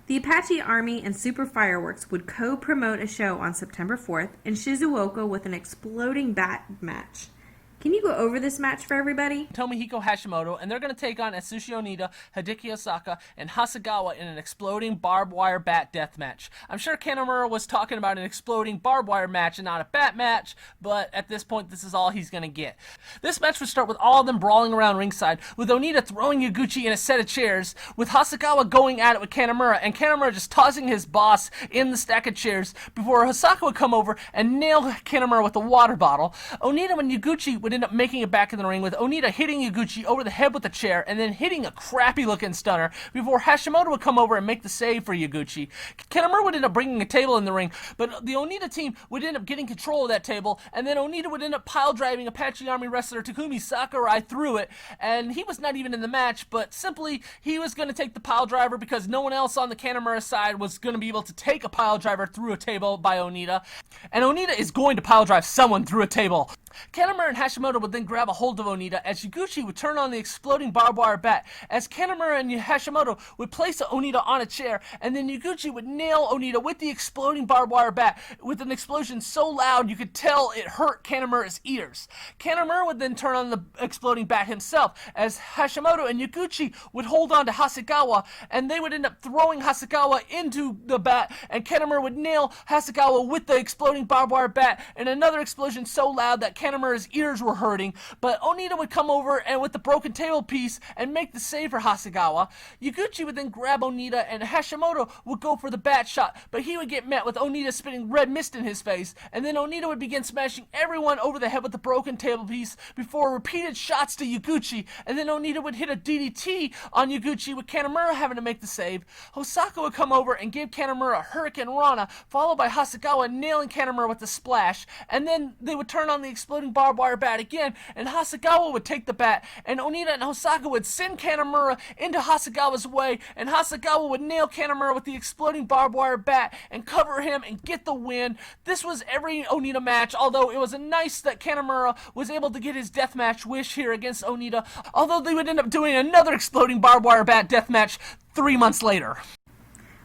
The Apache Army and Super Fireworks would co-promote a show on September 4th in Shizuoka with an exploding bat match. Can you go over this match for everybody? Tomohiko Hashimoto, and they're going to take on Atsushi Onita, Hideki Osaka, and Hasegawa in an exploding barbed wire bat death match. I'm sure Kanemura was talking about an exploding barbed wire match and not a bat match, but at this point, this is all he's going to get. This match would start with all of them brawling around ringside, with Onita throwing Yaguchi in a set of chairs, with Hasegawa going at it with Kanemura, and Kanemura just tossing his boss in the stack of chairs before Osaka would come over and nail Kanemura with a water bottle. Onita and Yaguchi would end up making it back in the ring, with Onita hitting Yaguchi over the head with a chair and then hitting a crappy looking stunner before Hashimoto would come over and make the save for Yaguchi. Kanemura would end up bringing a table in the ring, but the Onita team would end up getting control of that table, and then Onita would end up pile driving Apache Army wrestler Takumi Sakurai through it, and he was not even in the match, but simply he was going to take the pile driver because no one else on the Kanemura side was going to be able to take a pile driver through a table by Onita, and Onita is going to pile drive someone through a table. Kanemura and Hashimoto would then grab a hold of Onita as Yaguchi would turn on the exploding barbed wire bat, as Kanemura and Hashimoto would place Onita on a chair, and then Yaguchi would nail Onita with the exploding barbed wire bat with an explosion so loud you could tell it hurt Kanemura's ears. Kanemura would then turn on the exploding bat himself, as Hashimoto and Yaguchi would hold on to Hasegawa, and they would end up throwing Hasegawa into the bat, and Kanemura would nail Hasegawa with the exploding barbed wire bat, and another explosion so loud that Kanemura's ears were hurting, but Onita would come over and with the broken table piece and make the save for Hasegawa. Yaguchi would then grab Onita, and Hashimoto would go for the bat shot, but he would get met with Onita spitting red mist in his face, and then Onita would begin smashing everyone over the head with the broken table piece before repeated shots to Yaguchi, and then Onita would hit a DDT on Yaguchi with Kanemura having to make the save. Osaka would come over and give Kanemura a Hurricane Rana, followed by Hasegawa nailing Kanemura with the splash, and then they would turn on the exploding barbed wire bat again, and Hasegawa would take the bat, and Onita and Osaka would send Kanemura into Hasegawa's way, and Hasegawa would nail Kanemura with the exploding barbed wire bat and cover him and get the win. This was every Onita match, although it was nice that Kanemura was able to get his deathmatch wish here against Onita, although they would end up doing another exploding barbed wire bat deathmatch 3 months later.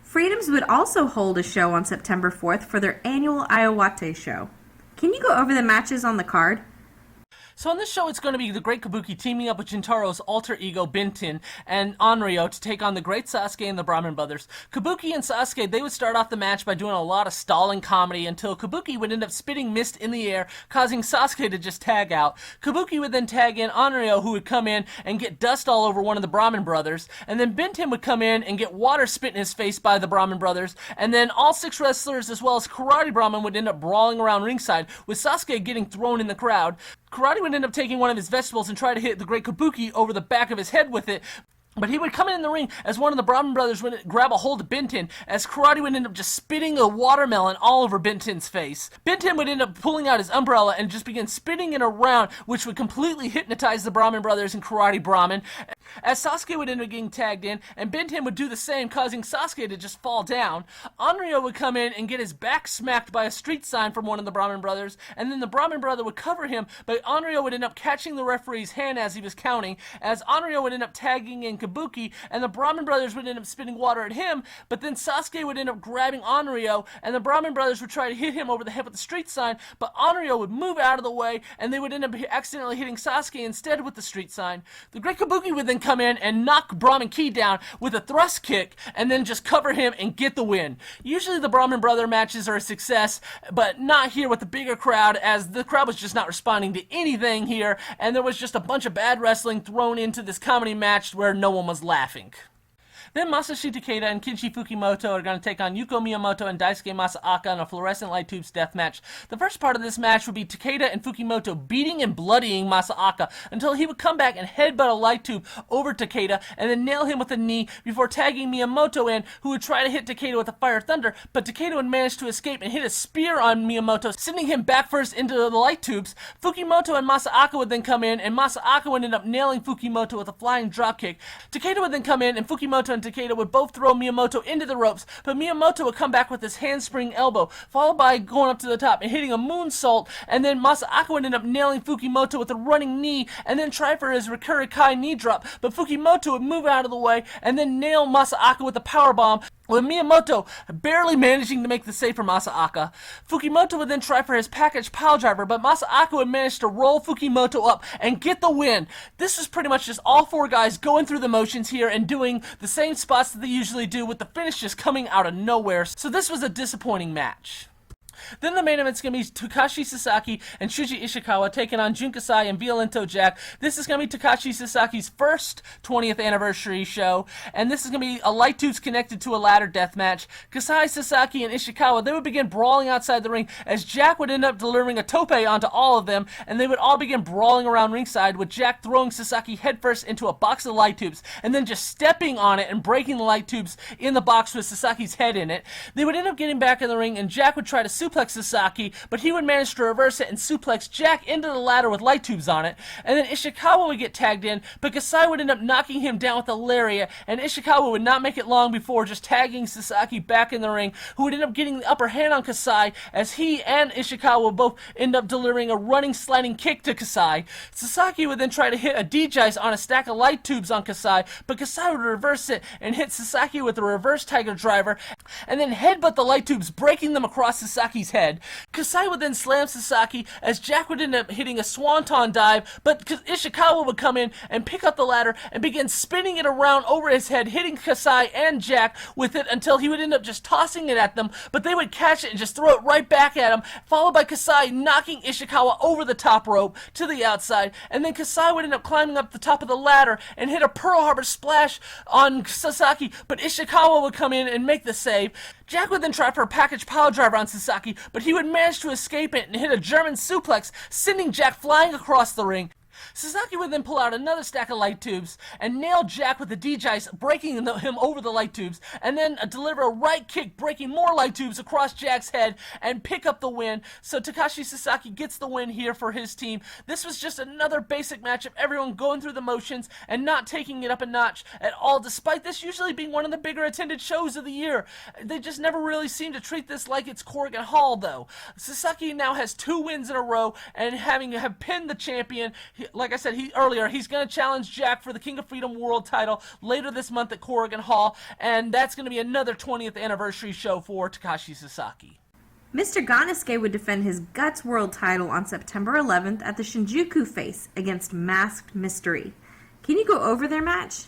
Freedoms would also hold a show on September 4th for their annual Iowate show. Can you go over the matches on the card? So on this show, it's going to be the Great Kabuki teaming up with Jintaro's alter ego Bintin and Onryo to take on the Great Sasuke and the Brahmin Brothers. Kabuki and Sasuke, they would start off the match by doing a lot of stalling comedy until Kabuki would end up spitting mist in the air, causing Sasuke to just tag out. Kabuki would then tag in Onryo, who would come in and get dust all over one of the Brahmin Brothers, and then Bintin would come in and get water spit in his face by the Brahmin Brothers, and then all 6 wrestlers as well as Karate Brahmin would end up brawling around ringside, with Sasuke getting thrown in the crowd. Karate would end up taking one of his vegetables and try to hit the Great Kabuki over the back of his head with it, But he would come in the ring as one of the Brahmin brothers would grab a hold of Benton, as Karate would end up just spitting a watermelon all over Benton's face. Benton would end up pulling out his umbrella and just begin spinning it around, which would completely hypnotize the Brahmin brothers and Karate Brahmin. As Sasuke would end up getting tagged in, and Benton would do the same, causing Sasuke to just fall down. Onryo would come in and get his back smacked by a street sign from one of the Brahmin brothers, and then the Brahmin brother would cover him, but Onryo would end up catching the referee's hand as he was counting, as Onryo would end up tagging in Kabuki, and the Brahmin brothers would end up spitting water at him, but then Sasuke would end up grabbing Onryo, and the Brahmin brothers would try to hit him over the head with the street sign, but Onryo would move out of the way, and they would end up accidentally hitting Sasuke instead with the street sign. The Great Kabuki would then come in and knock Brahmin Ki down with a thrust kick, and then just cover him and get the win. Usually the Brahmin brother matches are a success, but not here with the bigger crowd, as the crowd was just not responding to anything here, and there was just a bunch of bad wrestling thrown into this comedy match where no one was laughing. Then Masashi Takeda and Kinshi Fukimoto are going to take on Yuko Miyamoto and Daisuke Masaaka in a fluorescent light tubes death match. The first part of this match would be Takeda and Fukimoto beating and bloodying Masaaka until he would come back and headbutt a light tube over Takeda and then nail him with a knee before tagging Miyamoto in, who would try to hit Takeda with a Fire Thunder, but Takeda would manage to escape and hit a spear on Miyamoto, sending him back first into the light tubes. Fukimoto and Masaaka would then come in, and Masaaka would end up nailing Fukimoto with a flying dropkick. Takeda would then come in, and Fukimoto and Takeda would both throw Miyamoto into the ropes, but Miyamoto would come back with his handspring elbow, followed by going up to the top and hitting a moonsault, and then Masaaka would end up nailing Fukimoto with a running knee, and then try for his Rikuri Kai knee drop, but Fukimoto would move out of the way, and then nail Masaaka with a powerbomb, with Miyamoto barely managing to make the save for Masaaka. Fukimoto would then try for his package piledriver, but Masaaka would manage to roll Fukimoto up and get the win. This was pretty much just all four guys going through the motions here and doing the same spots that they usually do, with the finish just coming out of nowhere. So this was a disappointing match. Then the main event's going to be Takashi Sasaki and Shuji Ishikawa taking on Jun Kasai and Violento Jack. This is going to be Takashi Sasaki's first 20th anniversary show, and this is going to be a light tubes connected to a ladder death match. Kasai, Sasaki, and Ishikawa, they would begin brawling outside the ring, as Jack would end up delivering a tope onto all of them, and they would all begin brawling around ringside, with Jack throwing Sasaki headfirst into a box of light tubes, and then just stepping on it and breaking the light tubes in the box with Sasaki's head in it. They would end up getting back in the ring, and Jack would try to suplex Sasaki, but he would manage to reverse it and suplex Jack into the ladder with light tubes on it, and then Ishikawa would get tagged in, but Kasai would end up knocking him down with a lariat, and Ishikawa would not make it long before just tagging Sasaki back in the ring, who would end up getting the upper hand on Kasai, as he and Ishikawa would both end up delivering a running sliding kick to Kasai. Sasaki would then try to hit a D-Jice on a stack of light tubes on Kasai, but Kasai would reverse it and hit Sasaki with a reverse Tiger Driver, and then headbutt the light tubes, breaking them across Sasaki's head. Kasai would then slam Sasaki, as Jack would end up hitting a swanton dive, but Ishikawa would come in and pick up the ladder and begin spinning it around over his head, hitting Kasai and Jack with it until he would end up just tossing it at them, but they would catch it and just throw it right back at him, followed by Kasai knocking Ishikawa over the top rope to the outside, and then Kasai would end up climbing up the top of the ladder and hit a Pearl Harbor splash on Sasaki, but Ishikawa would come in and make the save. Jack would then try for a package piledriver on Sasaki, but he would manage to escape it and hit a German suplex, sending Jack flying across the ring. Sasaki would then pull out another stack of light tubes and nail Jack with the D-Jice, breaking him over the light tubes, and then deliver a right kick, breaking more light tubes across Jack's head, and pick up the win. So Takashi Sasaki gets the win here for his team. This was just another basic match of everyone going through the motions and not taking it up a notch at all, despite this usually being one of the bigger attended shows of the year. They just never really seem to treat this like it's Corrigan Hall, though. Sasaki now has 2 wins in a row, and having pinned the champion, like I said earlier, he's going to challenge Jack for the King of Freedom World title later this month at Corrigan Hall, and that's going to be another 20th anniversary show for Takashi Sasaki. Mr. Ganasuke would defend his Guts World title on September 11th at the Shinjuku Face against Masked Mystery. Can you go over their match?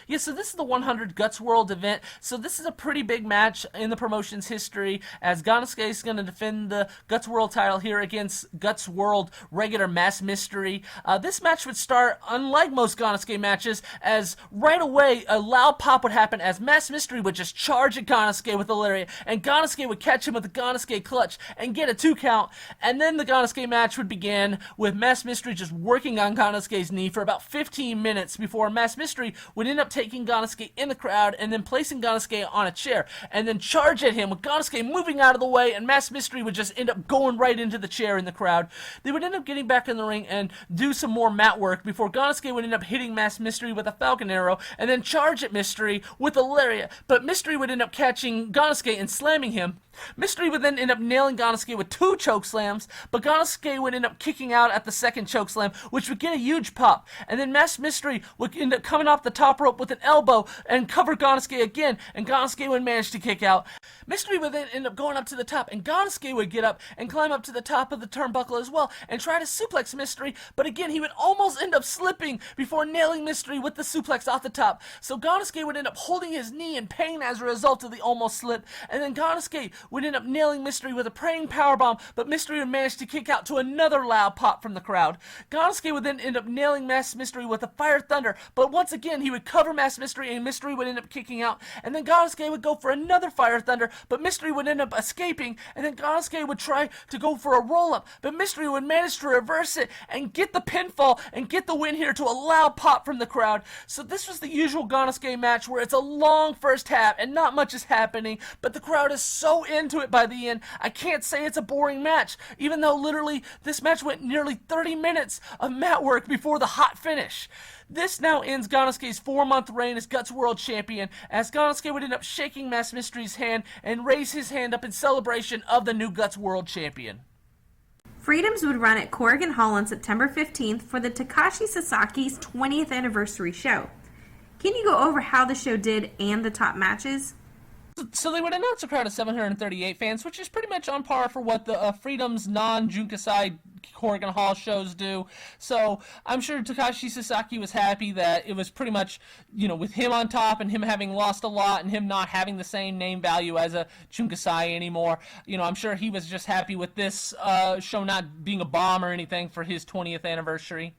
Yeah, so this is the 100 Guts World event, so this is a pretty big match in the promotion's history, as Ganasuke is going to defend the Guts World title here against Guts World regular Mass Mystery. This match would start, unlike most Ganasuke matches, as right away a loud pop would happen as Mass Mystery would just charge at Ganasuke with the lariat, and Ganasuke would catch him with the Ganasuke clutch and get a 2 count, and then the Ganasuke match would begin with Mass Mystery just working on Ganasuke's knee for about 15 minutes before Mass Mystery would end up taking Ganosuke in the crowd and then placing Ganosuke on a chair and then charge at him with Ganosuke moving out of the way, and Masked Mystery would just end up going right into the chair in the crowd. They would end up getting back in the ring and do some more mat work before Ganosuke would end up hitting Masked Mystery with a Falcon Arrow and then charge at Mystery with a lariat, but Mystery would end up catching Ganosuke and slamming him. Mystery would then end up nailing Ganosuke with 2 choke slams, but Ganosuke would end up kicking out at the second choke slam, which would get a huge pop, and then Masked Mystery would end up coming off the top rope with an elbow and cover Ganosuke again, and Ganosuke would manage to kick out. Mystery would then end up going up to the top, and Ganosuke would get up and climb up to the top of the turnbuckle as well and try to suplex Mystery, but again he would almost end up slipping before nailing Mystery with the suplex off the top. So Ganosuke would end up holding his knee in pain as a result of the almost slip, and then Ganosuke would end up nailing Mystery with a praying powerbomb, but Mystery would manage to kick out to another loud pop from the crowd. Ganosuke would then end up nailing Masked Mystery with a Fire Thunder, but once again he would cover Masked Mystery and Mystery would end up kicking out, and then Ganosuke would go for another Fire Thunder, but Mystery would end up escaping, and then Ganosuke would try to go for a roll-up, but Mystery would manage to reverse it and get the pinfall and get the win here to a loud pop from the crowd. So this was the usual Ganosuke match where it's a long first half and not much is happening, but the crowd is so into it by the end. I can't say it's a boring match, even though literally this match went nearly 30 minutes of mat work before the hot finish. This now ends Ganosuke's 4-month reign as Guts World Champion, as Ganosuke would end up shaking Masked Mystery's hand and raise his hand up in celebration of the new Guts World Champion. Freedoms would run at Corrigan Hall on September 15th for the Takashi Sasaki's 20th anniversary show. Can you go over how the show did and the top matches? So they would announce a crowd of 738 fans, which is pretty much on par for what the Freedom's non-Junkasai Corrigan Hall shows do. So I'm sure Takashi Sasaki was happy that it was pretty much, with him on top and him having lost a lot and him not having the same name value as a Junkasai anymore. I'm sure he was just happy with this show not being a bomb or anything for his 20th anniversary.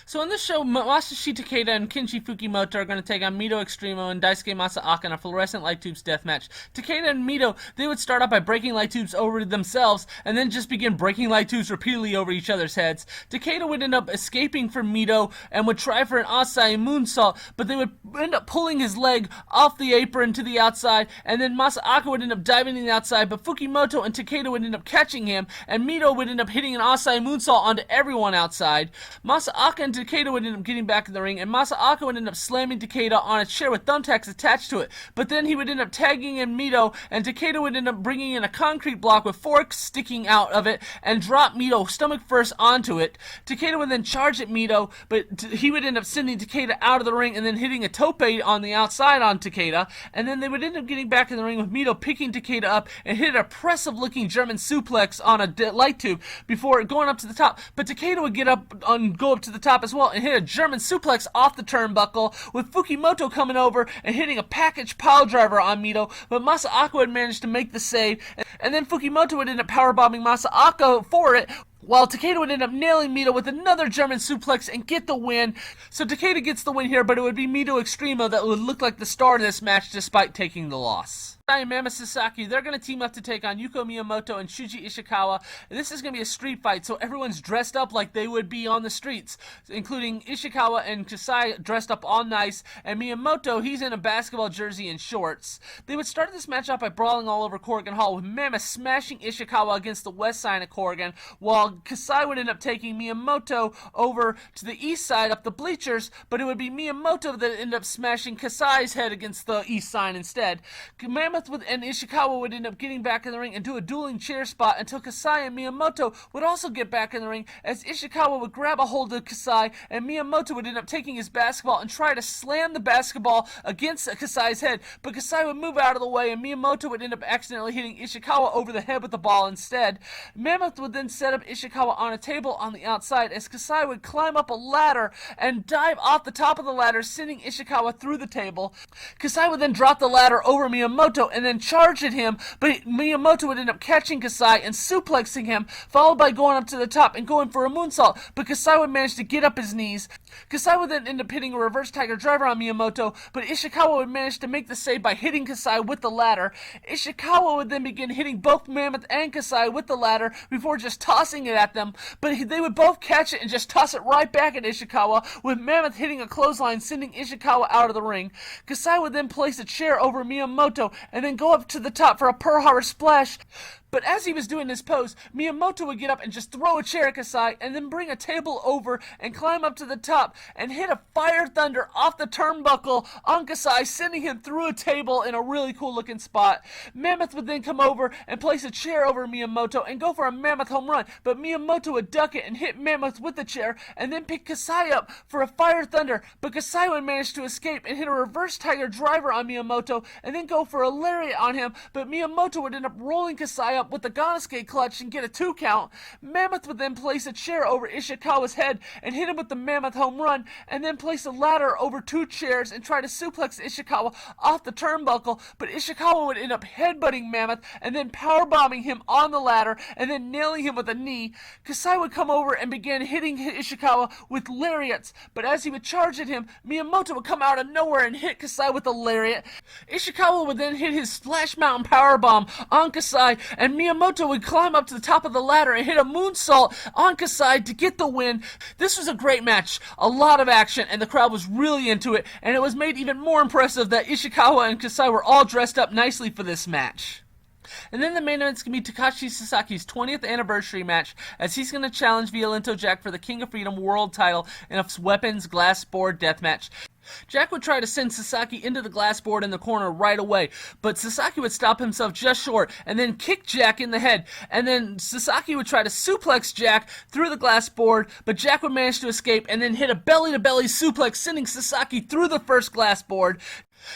So in this show, Masashi Takeda and Kenshi Fukimoto are going to take on Mito Extremo and Daisuke Masaaka in a fluorescent light tubes death match. Takeda and Mito, they would start out by breaking light tubes over themselves and then just begin breaking light tubes repeatedly over each other's heads. Takeda would end up escaping from Mito and would try for an Asai moonsault, but they would end up pulling his leg off the apron to the outside, and then Masaaka would end up diving to the outside, but Fukimoto and Takeda would end up catching him, and Mito would end up hitting an Asai moonsault onto everyone outside. Masaaka and Takeda would end up getting back in the ring, and Masaaka would end up slamming Takeda on a chair with thumbtacks attached to it, but then he would end up tagging in Mito, and Takeda would end up bringing in a concrete block with forks sticking out of it and drop Mito stomach first onto it. Takeda would then charge at Mito, but he would end up sending Takeda out of the ring and then hitting a tope on the outside on Takeda, and then they would end up getting back in the ring with Mito picking Takeda up and hit an impressive looking German suplex on a light tube before going up to the top, but Takeda would get up and go up to the top as well and hit a German suplex off the turnbuckle, with Fukimoto coming over and hitting a package pile driver on Mito, but Masaaka would manage to make the save, and then Fukimoto would end up powerbombing Masaaka for it, while Takeda would end up nailing Mito with another German suplex and get the win. So Takeda gets the win here, but it would be Mito Extremo that would look like the star of this match despite taking the loss. And Mama Sasaki, they're going to team up to take on Yuko Miyamoto and Shuji Ishikawa. And this is going to be a street fight, so everyone's dressed up like they would be on the streets, including Ishikawa and Kasai dressed up all nice, and Miyamoto, he's in a basketball jersey and shorts. They would start this match off by brawling all over Corrigan Hall, with Mama smashing Ishikawa against the west side of Corrigan, while Kasai would end up taking Miyamoto over to the east side up the bleachers, but it would be Miyamoto that ended up smashing Kasai's head against the east side instead. Mammoth and Ishikawa would end up getting back in the ring and do a dueling chair spot until Kasai and Miyamoto would also get back in the ring, as Ishikawa would grab a hold of Kasai and Miyamoto would end up taking his basketball and try to slam the basketball against Kasai's head, but Kasai would move out of the way and Miyamoto would end up accidentally hitting Ishikawa over the head with the ball instead. Mammoth would then set up Ishikawa on a table on the outside, as Kasai would climb up a ladder and dive off the top of the ladder, sending Ishikawa through the table. Kasai would then drop the ladder over Miyamoto out and then charge at him, but Miyamoto would end up catching Kasai and suplexing him, followed by going up to the top and going for a moonsault, but Kasai would manage to get up his knees. Kasai would then end up hitting a reverse Tiger Driver on Miyamoto, but Ishikawa would manage to make the save by hitting Kasai with the ladder. Ishikawa would then begin hitting both Mammoth and Kasai with the ladder before just tossing it at them, but they would both catch it and just toss it right back at Ishikawa, with Mammoth hitting a clothesline, sending Ishikawa out of the ring. Kasai would then place a chair over Miyamoto and then go up to the top for a Pearl Harbor splash. But as he was doing this pose, Miyamoto would get up and just throw a chair at Kasai and then bring a table over and climb up to the top and hit a Fire Thunder off the turnbuckle on Kasai, sending him through a table in a really cool looking spot. Mammoth would then come over and place a chair over Miyamoto and go for a Mammoth home run, but Miyamoto would duck it and hit Mammoth with the chair and then pick Kasai up for a Fire Thunder, but Kasai would manage to escape and hit a reverse Tiger Driver on Miyamoto and then go for a lariat on him, but Miyamoto would end up rolling Kasai up with the Ganasuke clutch and get a 2 count. Mammoth would then place a chair over Ishikawa's head and hit him with the Mammoth home run, and then place a ladder over 2 chairs and try to suplex Ishikawa off the turnbuckle, but Ishikawa would end up headbutting Mammoth and then powerbombing him on the ladder and then nailing him with a knee. Kasai would come over and begin hitting Ishikawa with lariats, but as he would charge at him, Miyamoto would come out of nowhere and hit Kasai with a lariat. Ishikawa would then hit his Splash Mountain powerbomb on Kasai, and Miyamoto would climb up to the top of the ladder and hit a moonsault on Kasai to get the win. This was a great match, a lot of action, and the crowd was really into it, and it was made even more impressive that Ishikawa and Kasai were all dressed up nicely for this match. And then the main event's going to be Takashi Sasaki's 20th anniversary match, as he's going to challenge Violento Jack for the King of Freedom World title in a weapons glass board death match. Jack would try to send Sasaki into the glass board in the corner right away, but Sasaki would stop himself just short and then kick Jack in the head, and then Sasaki would try to suplex Jack through the glass board, but Jack would manage to escape and then hit a belly-to-belly suplex, sending Sasaki through the first glass board.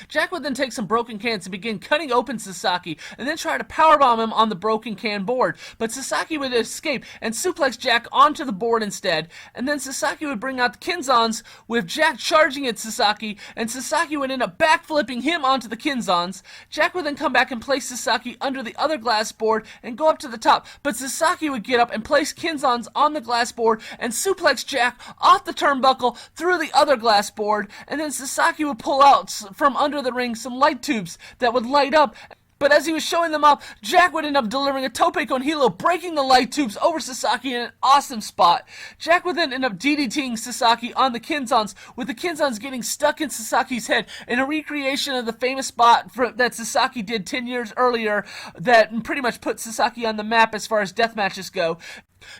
Jack would then take some broken cans and begin cutting open Sasaki, and then try to powerbomb him on the broken can board, but Sasaki would escape and suplex Jack onto the board instead, and then Sasaki would bring out the Kinzons, with Jack charging at Sasaki, and Sasaki would end up backflipping him onto the Kinzons. Jack would then come back and place Sasaki under the other glass board and go up to the top, but Sasaki would get up and place Kinzons on the glass board and suplex Jack off the turnbuckle through the other glass board, and then Sasaki would pull out from under the ring some light tubes that would light up, but as he was showing them off, Jack would end up delivering a tope con hilo, breaking the light tubes over Sasaki in an awesome spot. Jack would then end up DDTing Sasaki on the Kinzons, with the Kinzons getting stuck in Sasaki's head in a recreation of the famous spot that Sasaki did 10 years earlier that pretty much put Sasaki on the map as far as death matches go.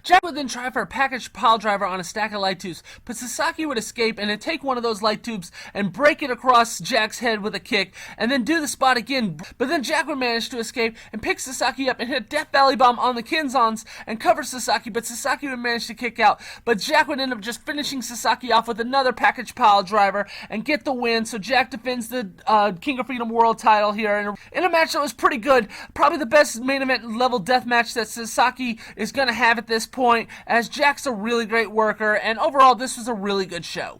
Jack would then try for a package pile driver on a stack of light tubes, but Sasaki would escape and then take one of those light tubes and break it across Jack's head with a kick, and then do the spot again, but then Jack would manage to escape and pick Sasaki up and hit a Death Valley Bomb on the Kinzons and cover Sasaki, but Sasaki would manage to kick out, but Jack would end up just finishing Sasaki off with another package pile driver and get the win, so Jack defends the King of Freedom World title here in a match that was pretty good, probably the best main event level death match that Sasaki is going to have at this point, as Jack's a really great worker, and overall this was a really good show.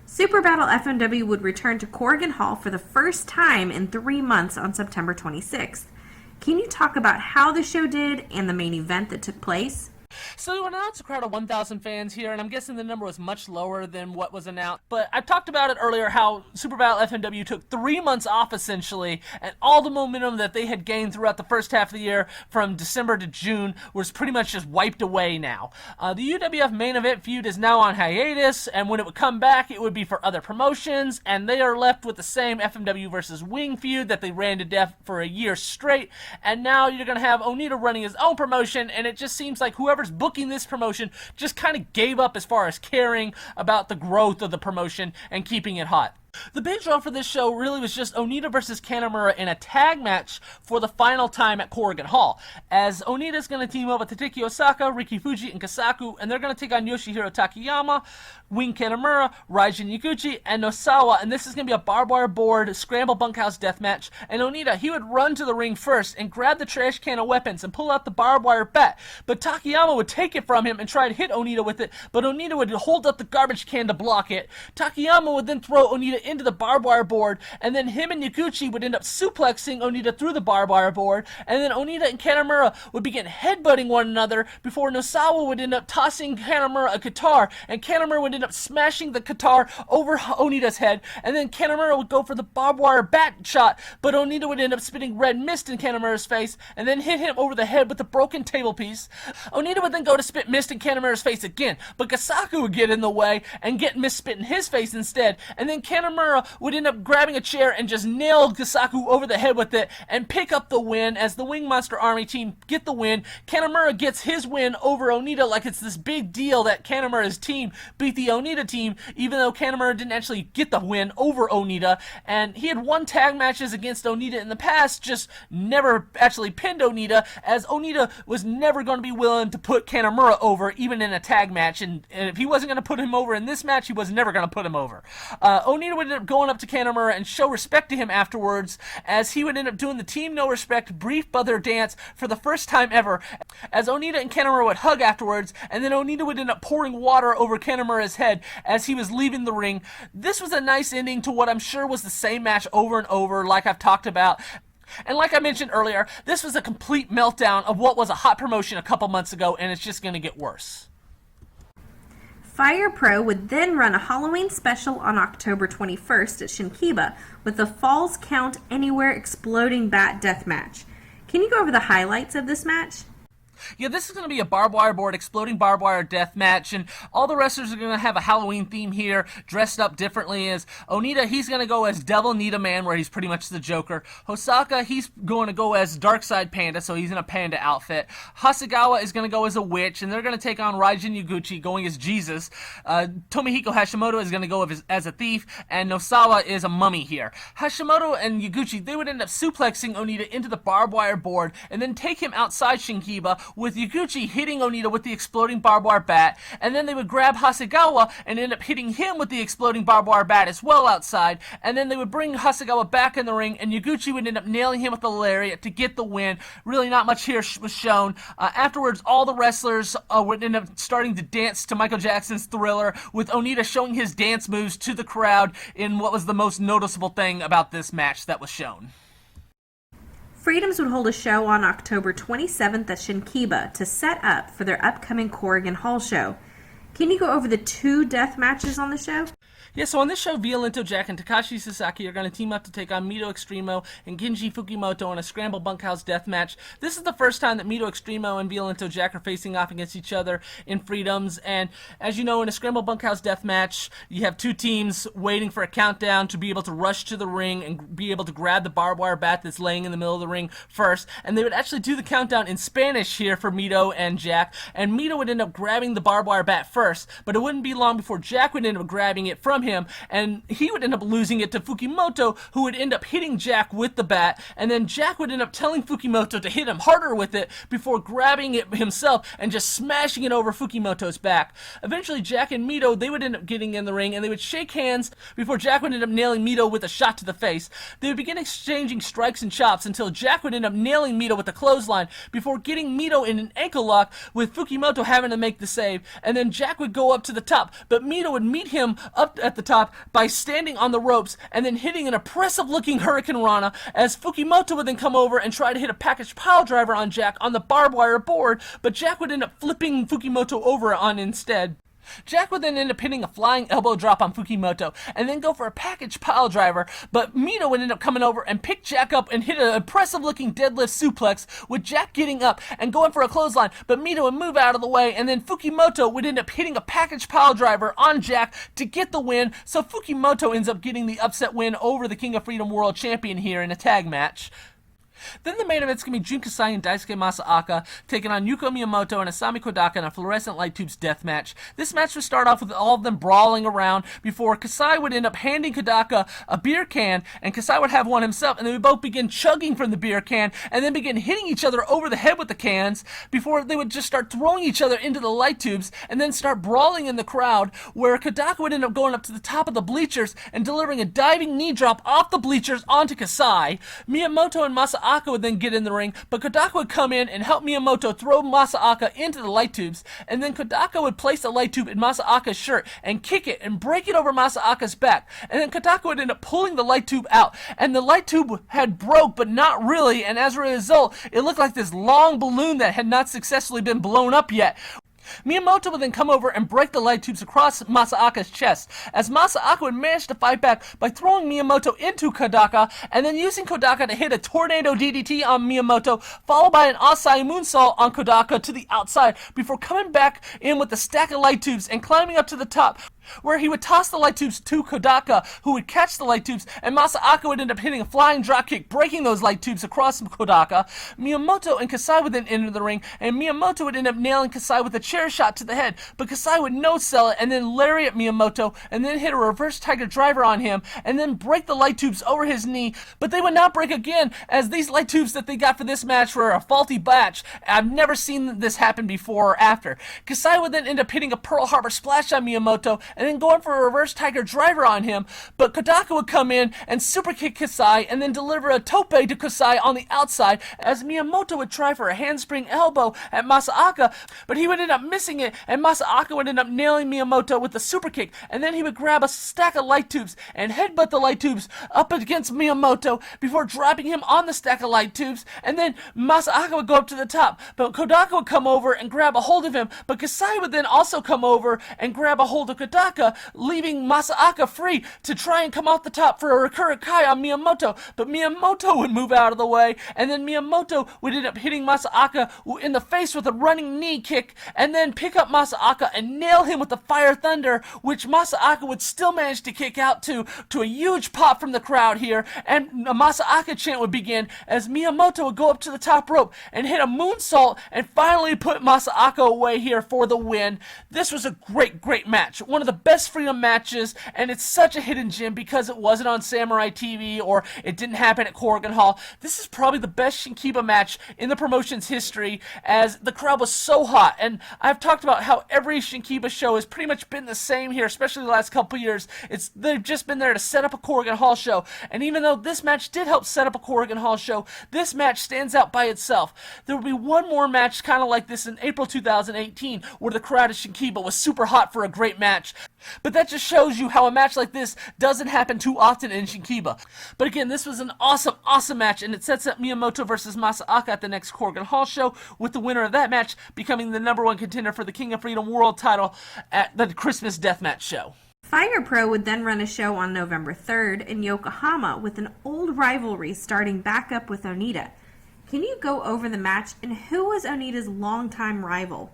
Super Battle FMW would return to Corrigan Hall for the first time in 3 months on September 26th. Can you talk about how the show did and the main event that took place? So we announced a crowd of 1,000 fans here, and I'm guessing the number was much lower than what was announced. But I talked about it earlier, how Super Battle FMW took 3 months off, essentially, and all the momentum that they had gained throughout the first half of the year from December to June was pretty much just wiped away now. The UWF main event feud is now on hiatus, and when it would come back, it would be for other promotions, and they are left with the same FMW versus Wing feud that they ran to death for a year straight, and now you're going to have Onita running his own promotion, and it just seems like whoever's booking this promotion just kind of gave up as far as caring about the growth of the promotion and keeping it hot. The big draw for this show really was just Onita versus Kanemura in a tag match for the final time at Corrigan Hall, as Onita's going to team up with Tateki Osaka, Riki Fuji, and Kasaku, and they're going to take on Yoshihiro Takayama, Wing Kanemura, Raijin Yaguchi, and Nosawa, and this is going to be a barbed wire board scramble bunkhouse death match. And Onita, he would run to the ring first and grab the trash can of weapons and pull out the barbed wire bat, but Takayama would take it from him and try to hit Onita with it, but Onita would hold up the garbage can to block it. Takayama would then throw Onita Onita into the barbed wire board, and then him and Yaguchi would end up suplexing Onita through the barbed wire board, and then Onita and Kanemura would begin headbutting one another before Nosawa would end up tossing Kanemura a guitar, and Kanemura would end up smashing the guitar over Onita's head, and then Kanemura would go for the barbed wire bat shot, but Onita would end up spitting red mist in Kanemura's face, and then hit him over the head with a broken table piece. Onita would then go to spit mist in Kanemura's face again, but Gasaku would get in the way and get mist spit in his face instead, and then Kanemura would end up grabbing a chair and just nail Gasaku over the head with it and pick up the win as the Wing Monster Army team get the win. Kanemura gets his win over Onita like it's this big deal that Kanemura's team beat the Onita team, even though Kanemura didn't actually get the win over Onita, and he had won tag matches against Onita in the past, just never actually pinned Onita, as Onita was never going to be willing to put Kanemura over, even in a tag match, and if he wasn't going to put him over in this match, he was never going to put him over. Onita would end up going up to Kanemura and show respect to him afterwards, as he would end up doing the Team No Respect Brief Brother dance for the first time ever, as Onita and Kanemura would hug afterwards, and then Onita would end up pouring water over Kanemura's head as he was leaving the ring. This was a nice ending to what I'm sure was the same match over and over, like I've talked about. And like I mentioned earlier, this was a complete meltdown of what was a hot promotion a couple months ago, and it's just going to get worse. Fire Pro would then run a Halloween special on October 21st at Shinkiba with the Falls Count Anywhere Exploding Bat Deathmatch. Can you go over the highlights of this match? Yeah, this is going to be a barbed wire board, exploding barbed wire death match, and all the wrestlers are going to have a Halloween theme here, dressed up differently. As Onita, he's going to go as Devil Nita Man, where he's pretty much the Joker. Hosaka, he's going to go as Darkside Panda, so he's in a panda outfit. Hasegawa is going to go as a witch, and they're going to take on Raijin Yaguchi, going as Jesus. Tomohiko Hashimoto is going to go as a thief, and Nosawa is a mummy here. Hashimoto and Yaguchi, they would end up suplexing Onita into the barbed wire board, and then take him outside Shinkiba, with Yaguchi hitting Onita with the exploding barbed wire bat, and then they would grab Hasegawa and end up hitting him with the exploding barbed wire bat as well outside, and then they would bring Hasegawa back in the ring, and Yaguchi would end up nailing him with the lariat to get the win. Really not much here was shown. Afterwards, all the wrestlers would end up starting to dance to Michael Jackson's Thriller, with Onita showing his dance moves to the crowd in what was the most noticeable thing about this match that was shown. Freedoms would hold a show on October 27th at Shinkiba to set up for their upcoming Corrigan Hall show. Can you go over the 2 death matches on the show? Yeah, so on this show, Violento Jack and Takashi Sasaki are going to team up to take on Mito Extremo and Genji Fukimoto in a Scramble Bunkhouse death match. This is the first time that Mito Extremo and Violento Jack are facing off against each other in Freedoms, and as you know, in a Scramble Bunkhouse death match, you have 2 teams waiting for a countdown to be able to rush to the ring and be able to grab the barbed wire bat that's laying in the middle of the ring first, and they would actually do the countdown in Spanish here for Mito and Jack, and Mito would end up grabbing the barbed wire bat first, but it wouldn't be long before Jack would end up grabbing it from him, and he would end up losing it to Fukimoto, who would end up hitting Jack with the bat, and then Jack would end up telling Fukimoto to hit him harder with it before grabbing it himself and just smashing it over Fukimoto's back. Eventually, Jack and Mito, they would end up getting in the ring, and they would shake hands before Jack would end up nailing Mito with a shot to the face. They would begin exchanging strikes and chops until Jack would end up nailing Mito with a clothesline before getting Mito in an ankle lock, with Fukimoto having to make the save, and then Jack would go up to the top, but Mito would meet him up at the top by standing on the ropes and then hitting an impressive-looking Hurricane Rana, as Fukimoto would then come over and try to hit a package pile driver on Jack on the barbed wire board, but Jack would end up flipping Fukimoto over on instead. Jack would then end up hitting a flying elbow drop on Fukimoto, and then go for a package pile driver, but Mito would end up coming over and pick Jack up and hit an impressive-looking deadlift suplex, with Jack getting up and going for a clothesline, but Mito would move out of the way, and then Fukimoto would end up hitting a package pile driver on Jack to get the win, so Fukimoto ends up getting the upset win over the King of Freedom World Champion here in a tag match. Then the main event's going to be Jun Kasai and Daisuke Masaaka taking on Yuko Miyamoto and Asami Kodaka in a fluorescent light tubes death match. This match would start off with all of them brawling around before Kasai would end up handing Kodaka a beer can, and Kasai would have one himself, and they would both begin chugging from the beer can and then begin hitting each other over the head with the cans before they would just start throwing each other into the light tubes and then start brawling in the crowd, where Kodaka would end up going up to the top of the bleachers and delivering a diving knee drop off the bleachers onto Kasai. Miyamoto and Masaaki Masaaka would then get in the ring, but Kodaka would come in and help Miyamoto throw Masaaka into the light tubes, and then Kodaka would place the light tube in Masaaka's shirt and kick it and break it over Masaaka's back, and then Kodaka would end up pulling the light tube out, and the light tube had broke, but not really, and as a result, it looked like this long balloon that had not successfully been blown up yet. Miyamoto would then come over and break the light tubes across Masaaka's chest, as Masaaka would manage to fight back by throwing Miyamoto into Kodaka, and then using Kodaka to hit a tornado DDT on Miyamoto, followed by an Asai moonsault on Kodaka to the outside, before coming back in with a stack of light tubes and climbing up to the top, where he would toss the light tubes to Kodaka, who would catch the light tubes, and Masaaka would end up hitting a flying dropkick, breaking those light tubes across Kodaka. Miyamoto and Kasai would then enter the ring, and Miyamoto would end up nailing Kasai with a chair shot to the head, but Kasai would no-sell it, and then lariat Miyamoto, and then hit a reverse tiger driver on him, and then break the light tubes over his knee, but they would not break again, as these light tubes that they got for this match were a faulty batch. I've never seen this happen before or after. Kasai would then end up hitting a Pearl Harbor splash on Miyamoto, and then going for a reverse tiger driver on him, but Kodaka would come in and super kick Kasai and then deliver a tope to Kasai on the outside, as Miyamoto would try for a handspring elbow at Masaaka, but he would end up missing it, and Masaaka would end up nailing Miyamoto with a super kick, and then he would grab a stack of light tubes and headbutt the light tubes up against Miyamoto before dropping him on the stack of light tubes, and then Masaaka would go up to the top, but Kodaka would come over and grab a hold of him, but Kasai would then also come over and grab a hold of Kodaka, leaving Masaaka free to try and come off the top for a Rakura Kai on Miyamoto, but Miyamoto would move out of the way, and then Miyamoto would end up hitting Masaaka in the face with a running knee kick, and then pick up Masaaka and nail him with the Fire Thunder, which Masaaka would still manage to kick out to a huge pop from the crowd here, and a Masaaka chant would begin as Miyamoto would go up to the top rope and hit a moonsault and finally put Masaaka away here for the win. This was a great match. One of the best Freedom matches, and it's such a hidden gem because it wasn't on Samurai TV or it didn't happen at Corrigan Hall. This is probably the best Shinkiba match in the promotion's history, as the crowd was so hot, and I've talked about how every Shinkiba show has pretty much been the same here, especially the last couple years. They've just been there to set up a Corrigan Hall show, and even though this match did help set up a Corrigan Hall show, this match stands out by itself. There will be one more match kind of like this in April 2018, where the crowd at Shinkiba was super hot for a great match. But that just shows you how a match like this doesn't happen too often in Shinkiba. But again, this was an awesome match, and it sets up Miyamoto versus Masaaka at the next Corrigan Hall show, with the winner of that match becoming the #1 contender for the King of Freedom World title at the Christmas Deathmatch show. Fire Pro would then run a show on November 3rd in Yokohama with an old rivalry starting back up with Onita. Can you go over the match, and who was Onita's longtime rival?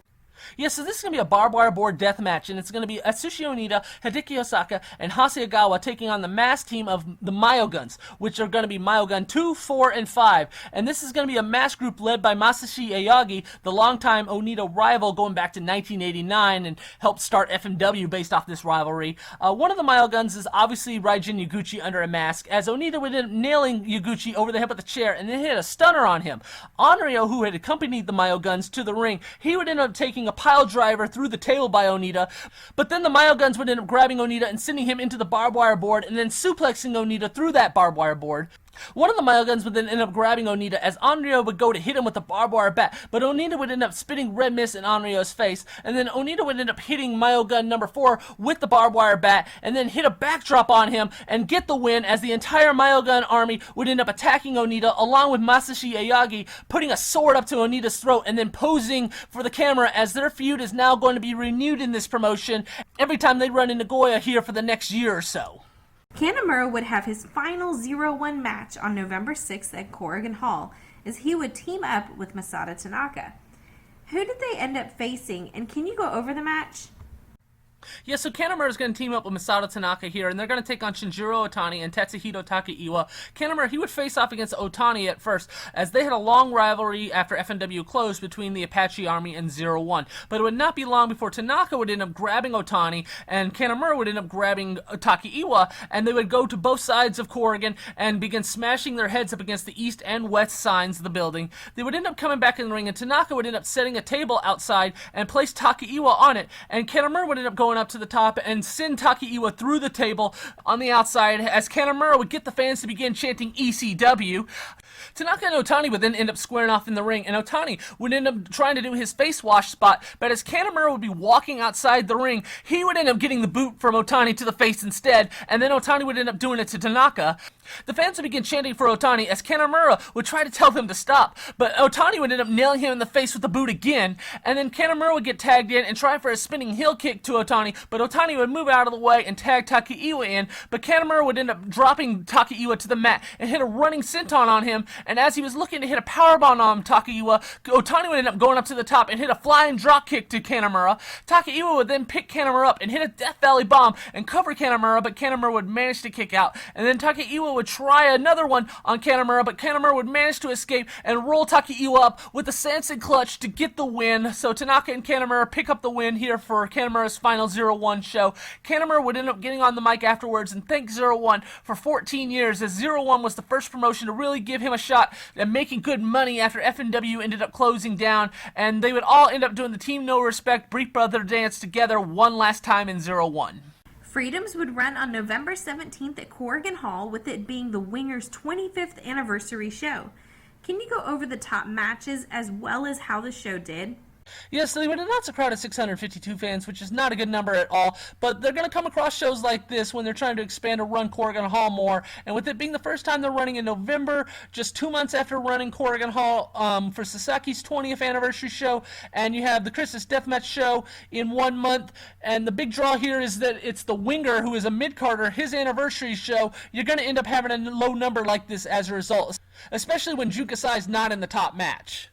Yeah, so this is going to be a barbed wire board death match, and it's going to be Atsushi Onita, Hideki Osaka, and Hasegawa taking on the masked team of the Myoguns, which are going to be Myogun 2, 4, and 5. And this is going to be a masked group led by Masashi Ayagi, the longtime Onita rival going back to 1989 and helped start FMW based off this rivalry. One of the Myoguns is obviously Raijin Yaguchi under a mask, as Onita would end up nailing Yaguchi over the head with a chair and then hit a stunner on him. Onryo, who had accompanied the Myoguns to the ring, he would end up taking a pile driver through the table by Onita, but then the Myoguns would end up grabbing Onita and sending him into the barbed wire board and then suplexing Onita through that barbed wire board. One of the Myoguns would then end up grabbing Onita as Onryo would go to hit him with the barbed wire bat, but Onita would end up spitting red mist in Onryo's face, and then Onita would end up hitting Myogun number 4 with the barbed wire bat, and then hit a backdrop on him and get the win, as the entire Myogun army would end up attacking Onita, along with Masashi Ayagi putting a sword up to Onita's throat and then posing for the camera, as their feud is now going to be renewed in this promotion every time they run into Nagoya here for the next year or so. Kanemura would have his final 0-1 match on November 6th at Corrigan Hall, as he would team up with Masato Tanaka. Who did they end up facing, and can you go over the match? Yeah, so Kanemura is going to team up with Masato Tanaka here, and they're going to take on Shinjiro Otani and Tetsuhito Takaiwa. Kanemura, he would face off against Otani at first, as they had a long rivalry after FMW closed between the Apache Army and 0-1. But it would not be long before Tanaka would end up grabbing Otani, and Kanemura would end up grabbing Takaiwa, and they would go to both sides of Corrigan and begin smashing their heads up against the east and west signs of the building. They would end up coming back in the ring, and Tanaka would end up setting a table outside and place Takaiwa on it, and Kanemura would end up going up to the top and send Takaiwa through the table on the outside, as Kanemura would get the fans to begin chanting ECW. Tanaka and Otani would then end up squaring off in the ring, and Otani would end up trying to do his face wash spot, but as Kanemura would be walking outside the ring, he would end up getting the boot from Otani to the face instead, and then Otani would end up doing it to Tanaka. The fans would begin chanting for Otani as Kanemura would try to tell them to stop, but Otani would end up nailing him in the face with the boot again, and then Kanemura would get tagged in and try for a spinning heel kick to Otani, but Otani would move out of the way and tag Takaiwa in, but Kanemura would end up dropping Takaiwa to the mat and hit a running senton on him, and as he was looking to hit a powerbomb on Takaiwa, Otani would end up going up to the top and hit a flying drop kick to Kanemura. Takaiwa would then pick Kanemura up and hit a Death Valley bomb and cover Kanemura, but Kanemura would manage to kick out, and then Takaiwa would try another one on Kanemura, but Kanemura would manage to escape and roll Takaiwa up with a Sanson clutch to get the win. So Tanaka and Kanemura pick up the win here for Kanemura's final 0-1 show. Kanemura would end up getting on the mic afterwards and thank 0-1 for 14 years, as 0-1 was the first promotion to really give him a shot at making good money after FMW ended up closing down, and they would all end up doing the Team No Respect Brief Brother dance together one last time in 0-1. Freedoms would run on November 17th at Corrigan Hall, with it being the Wingers' 25th anniversary show. Can you go over the top matches as well as how the show did? Yes, they would announce a crowd of 652 fans, which is not a good number at all, but they're going to come across shows like this when they're trying to expand or run Corrigan Hall more, and with it being the first time they're running in November, just 2 months after running Corrigan Hall for Sasaki's 20th anniversary show, and you have the Christmas Deathmatch show in 1 month, and the big draw here is that it's the Winger, who is a mid-carder, his anniversary show. You're going to end up having a low number like this as a result, especially when Jun Kasai is not in the top match.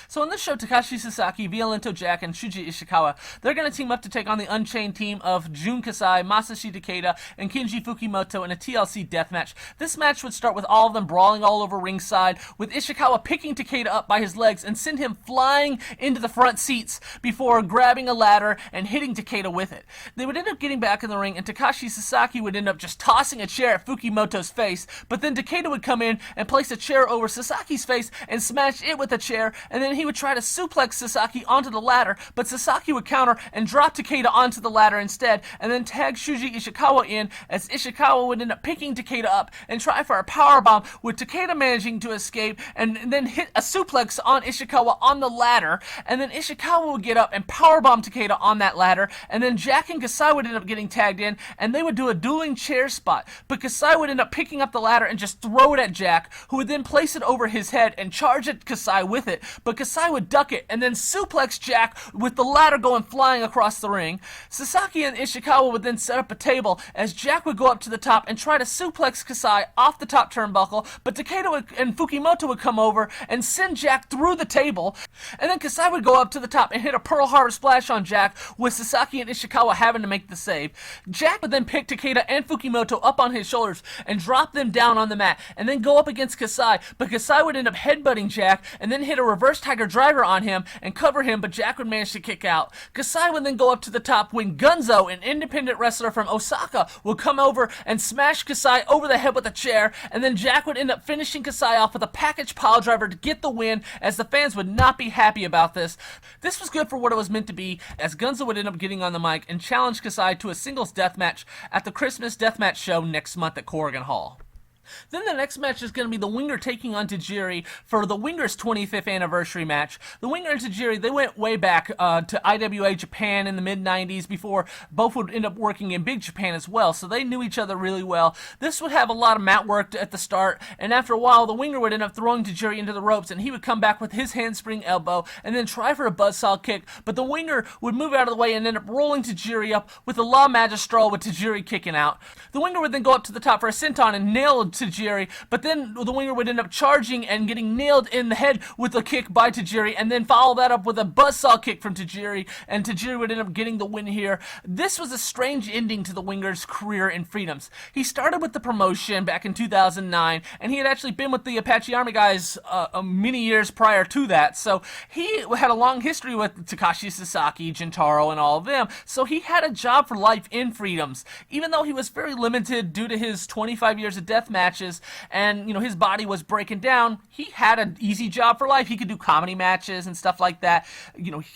So in this show, Takashi Sasaki, Violento Jack, and Shuji Ishikawa, they're going to team up to take on the Unchained team of Jun Kasai, Masashi Takeda, and Kinji Fukimoto in a TLC deathmatch. This match would start with all of them brawling all over ringside, with Ishikawa picking Takeda up by his legs and send him flying into the front seats before grabbing a ladder and hitting Takeda with it. They would end up getting back in the ring, and Takashi Sasaki would end up just tossing a chair at Fukimoto's face, but then Takeda would come in and place a chair over Sasaki's face and smash it with a chair, and then he would try to suplex Sasaki onto the ladder, but Sasaki would counter and drop Takeda onto the ladder instead, and then tag Shuji Ishikawa in, as Ishikawa would end up picking Takeda up and try for a powerbomb, with Takeda managing to escape and then hit a suplex on Ishikawa on the ladder, and then Ishikawa would get up and powerbomb Takeda on that ladder, and then Jack and Kasai would end up getting tagged in, and they would do a dueling chair spot, but Kasai would end up picking up the ladder and just throw it at Jack, who would then place it over his head and charge at Kasai with it, but Kasai would duck it and then suplex Jack with the ladder going flying across the ring. Sasaki and Ishikawa would then set up a table as Jack would go up to the top and try to suplex Kasai off the top turnbuckle, but Takeda and Fukimoto would come over and send Jack through the table, and then Kasai would go up to the top and hit a Pearl Harbor splash on Jack, with Sasaki and Ishikawa having to make the save. Jack would then pick Takeda and Fukimoto up on his shoulders and drop them down on the mat, and then go up against Kasai, but Kasai would end up headbutting Jack and then hit a reverse Tiger Driver on him and cover him, but Jack would manage to kick out. Kasai would then go up to the top when Gunzo, an independent wrestler from Osaka, would come over and smash Kasai over the head with a chair, and then Jack would end up finishing Kasai off with a package pile driver to get the win, as the fans would not be happy about this. This was good for what it was meant to be, as Gunzo would end up getting on the mic and challenge Kasai to a singles deathmatch at the Christmas Deathmatch show next month at Corrigan Hall. Then the next match is going to be the Winger taking on Tajiri for the Winger's 25th anniversary match. The Winger and Tajiri, they went way back to IWA Japan in the mid-90s before both would end up working in Big Japan as well, so they knew each other really well. This would have a lot of mat work at the start, and after a while, the Winger would end up throwing Tajiri into the ropes, and he would come back with his handspring elbow and then try for a buzzsaw kick, but the Winger would move out of the way and end up rolling Tajiri up with a La Magistral with Tajiri kicking out. The Winger would then go up to the top for a senton and nail Tajiri, but then the Winger would end up charging and getting nailed in the head with a kick by Tajiri, and then follow that up with a buzzsaw kick from Tajiri, and Tajiri would end up getting the win here. This was a strange ending to the Winger's career in Freedoms. He started with the promotion back in 2009, and he had actually been with the Apache Army guys many years prior to that, so he had a long history with Takashi Sasaki, Kintaro, and all of them, so he had a job for life in Freedoms. Even though he was very limited due to his 25 years of deathmatch matches, and, his body was breaking down. He had an easy job for life. He could do comedy matches and stuff like that.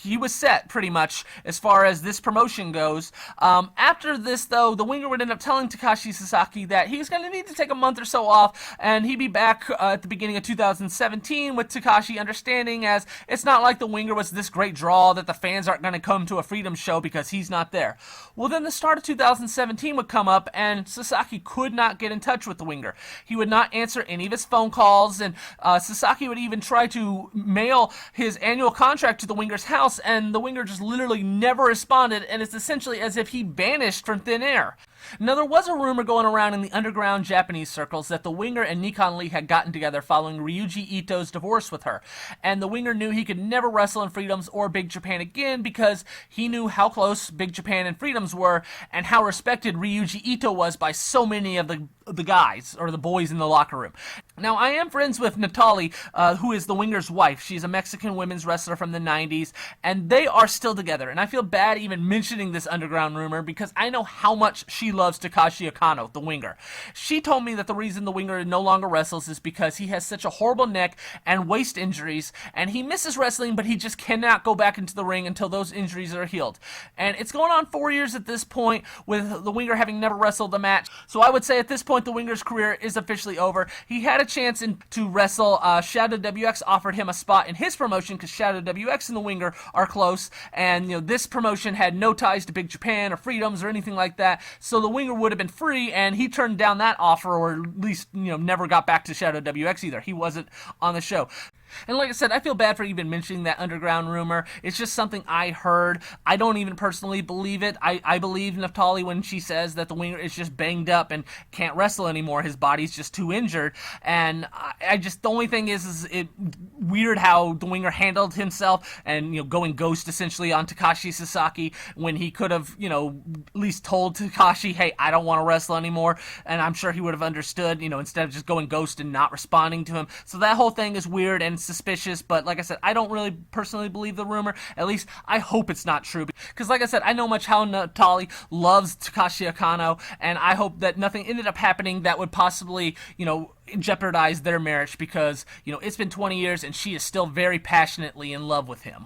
He was set pretty much as far as this promotion goes. After this, though, the Winger would end up telling Takashi Sasaki that he was going to need to take a month or so off, and he'd be back at the beginning of 2017 with Takashi understanding as it's not like the Winger was this great draw that the fans aren't going to come to a Freedom show because he's not there. Well, then the start of 2017 would come up, and Sasaki could not get in touch with the Winger. He would not answer any of his phone calls, and Sasaki would even try to mail his annual contract to the Winger's house, and the Winger just literally never responded, and it's essentially as if he vanished from thin air. Now, there was a rumor going around in the underground Japanese circles that the Winger and Nikon Lee had gotten together following Ryuji Ito's divorce with her, and the Winger knew he could never wrestle in Freedoms or Big Japan again because he knew how close Big Japan and Freedoms were and how respected Ryuji Ito was by so many of the guys, or the boys in the locker room. Now, I am friends with Natali, who is the Winger's wife. She's a Mexican women's wrestler from the 90s, and they are still together, and I feel bad even mentioning this underground rumor because I know how much she loves Takashi Okano, the Winger. She told me that the reason the Winger no longer wrestles is because he has such a horrible neck and waist injuries, and he misses wrestling, but he just cannot go back into the ring until those injuries are healed. And it's going on 4 years at this point, with the Winger having never wrestled a match. So I would say at this point the Winger's career is officially over. He had a chance to wrestle. Shadow WX offered him a spot in his promotion because Shadow WX and the Winger are close, and this promotion had no ties to Big Japan or Freedoms or anything like that. So the Winger would have been free, and he turned down that offer, or at least never got back to Shadow WX either. He wasn't on the show. And like I said, I feel bad for even mentioning that underground rumor. It's just something I heard. I don't even personally believe it. I believe Naftali when she says that the Winger is just banged up and can't wrestle anymore. His body's just too injured. And I just, the only thing is it weird how the Winger handled himself and, going ghost essentially on Takashi Sasaki when he could have, at least told Takashi, hey, I don't want to wrestle anymore. And I'm sure he would have understood, instead of just going ghost and not responding to him. So that whole thing is weird and suspicious, but like I said, I don't really personally believe the rumor. At least I hope it's not true, because like I said, I know much how Natali loves Takashi Okano, and I hope that nothing ended up happening that would possibly, jeopardize their marriage, because, it's been 20 years and she is still very passionately in love with him.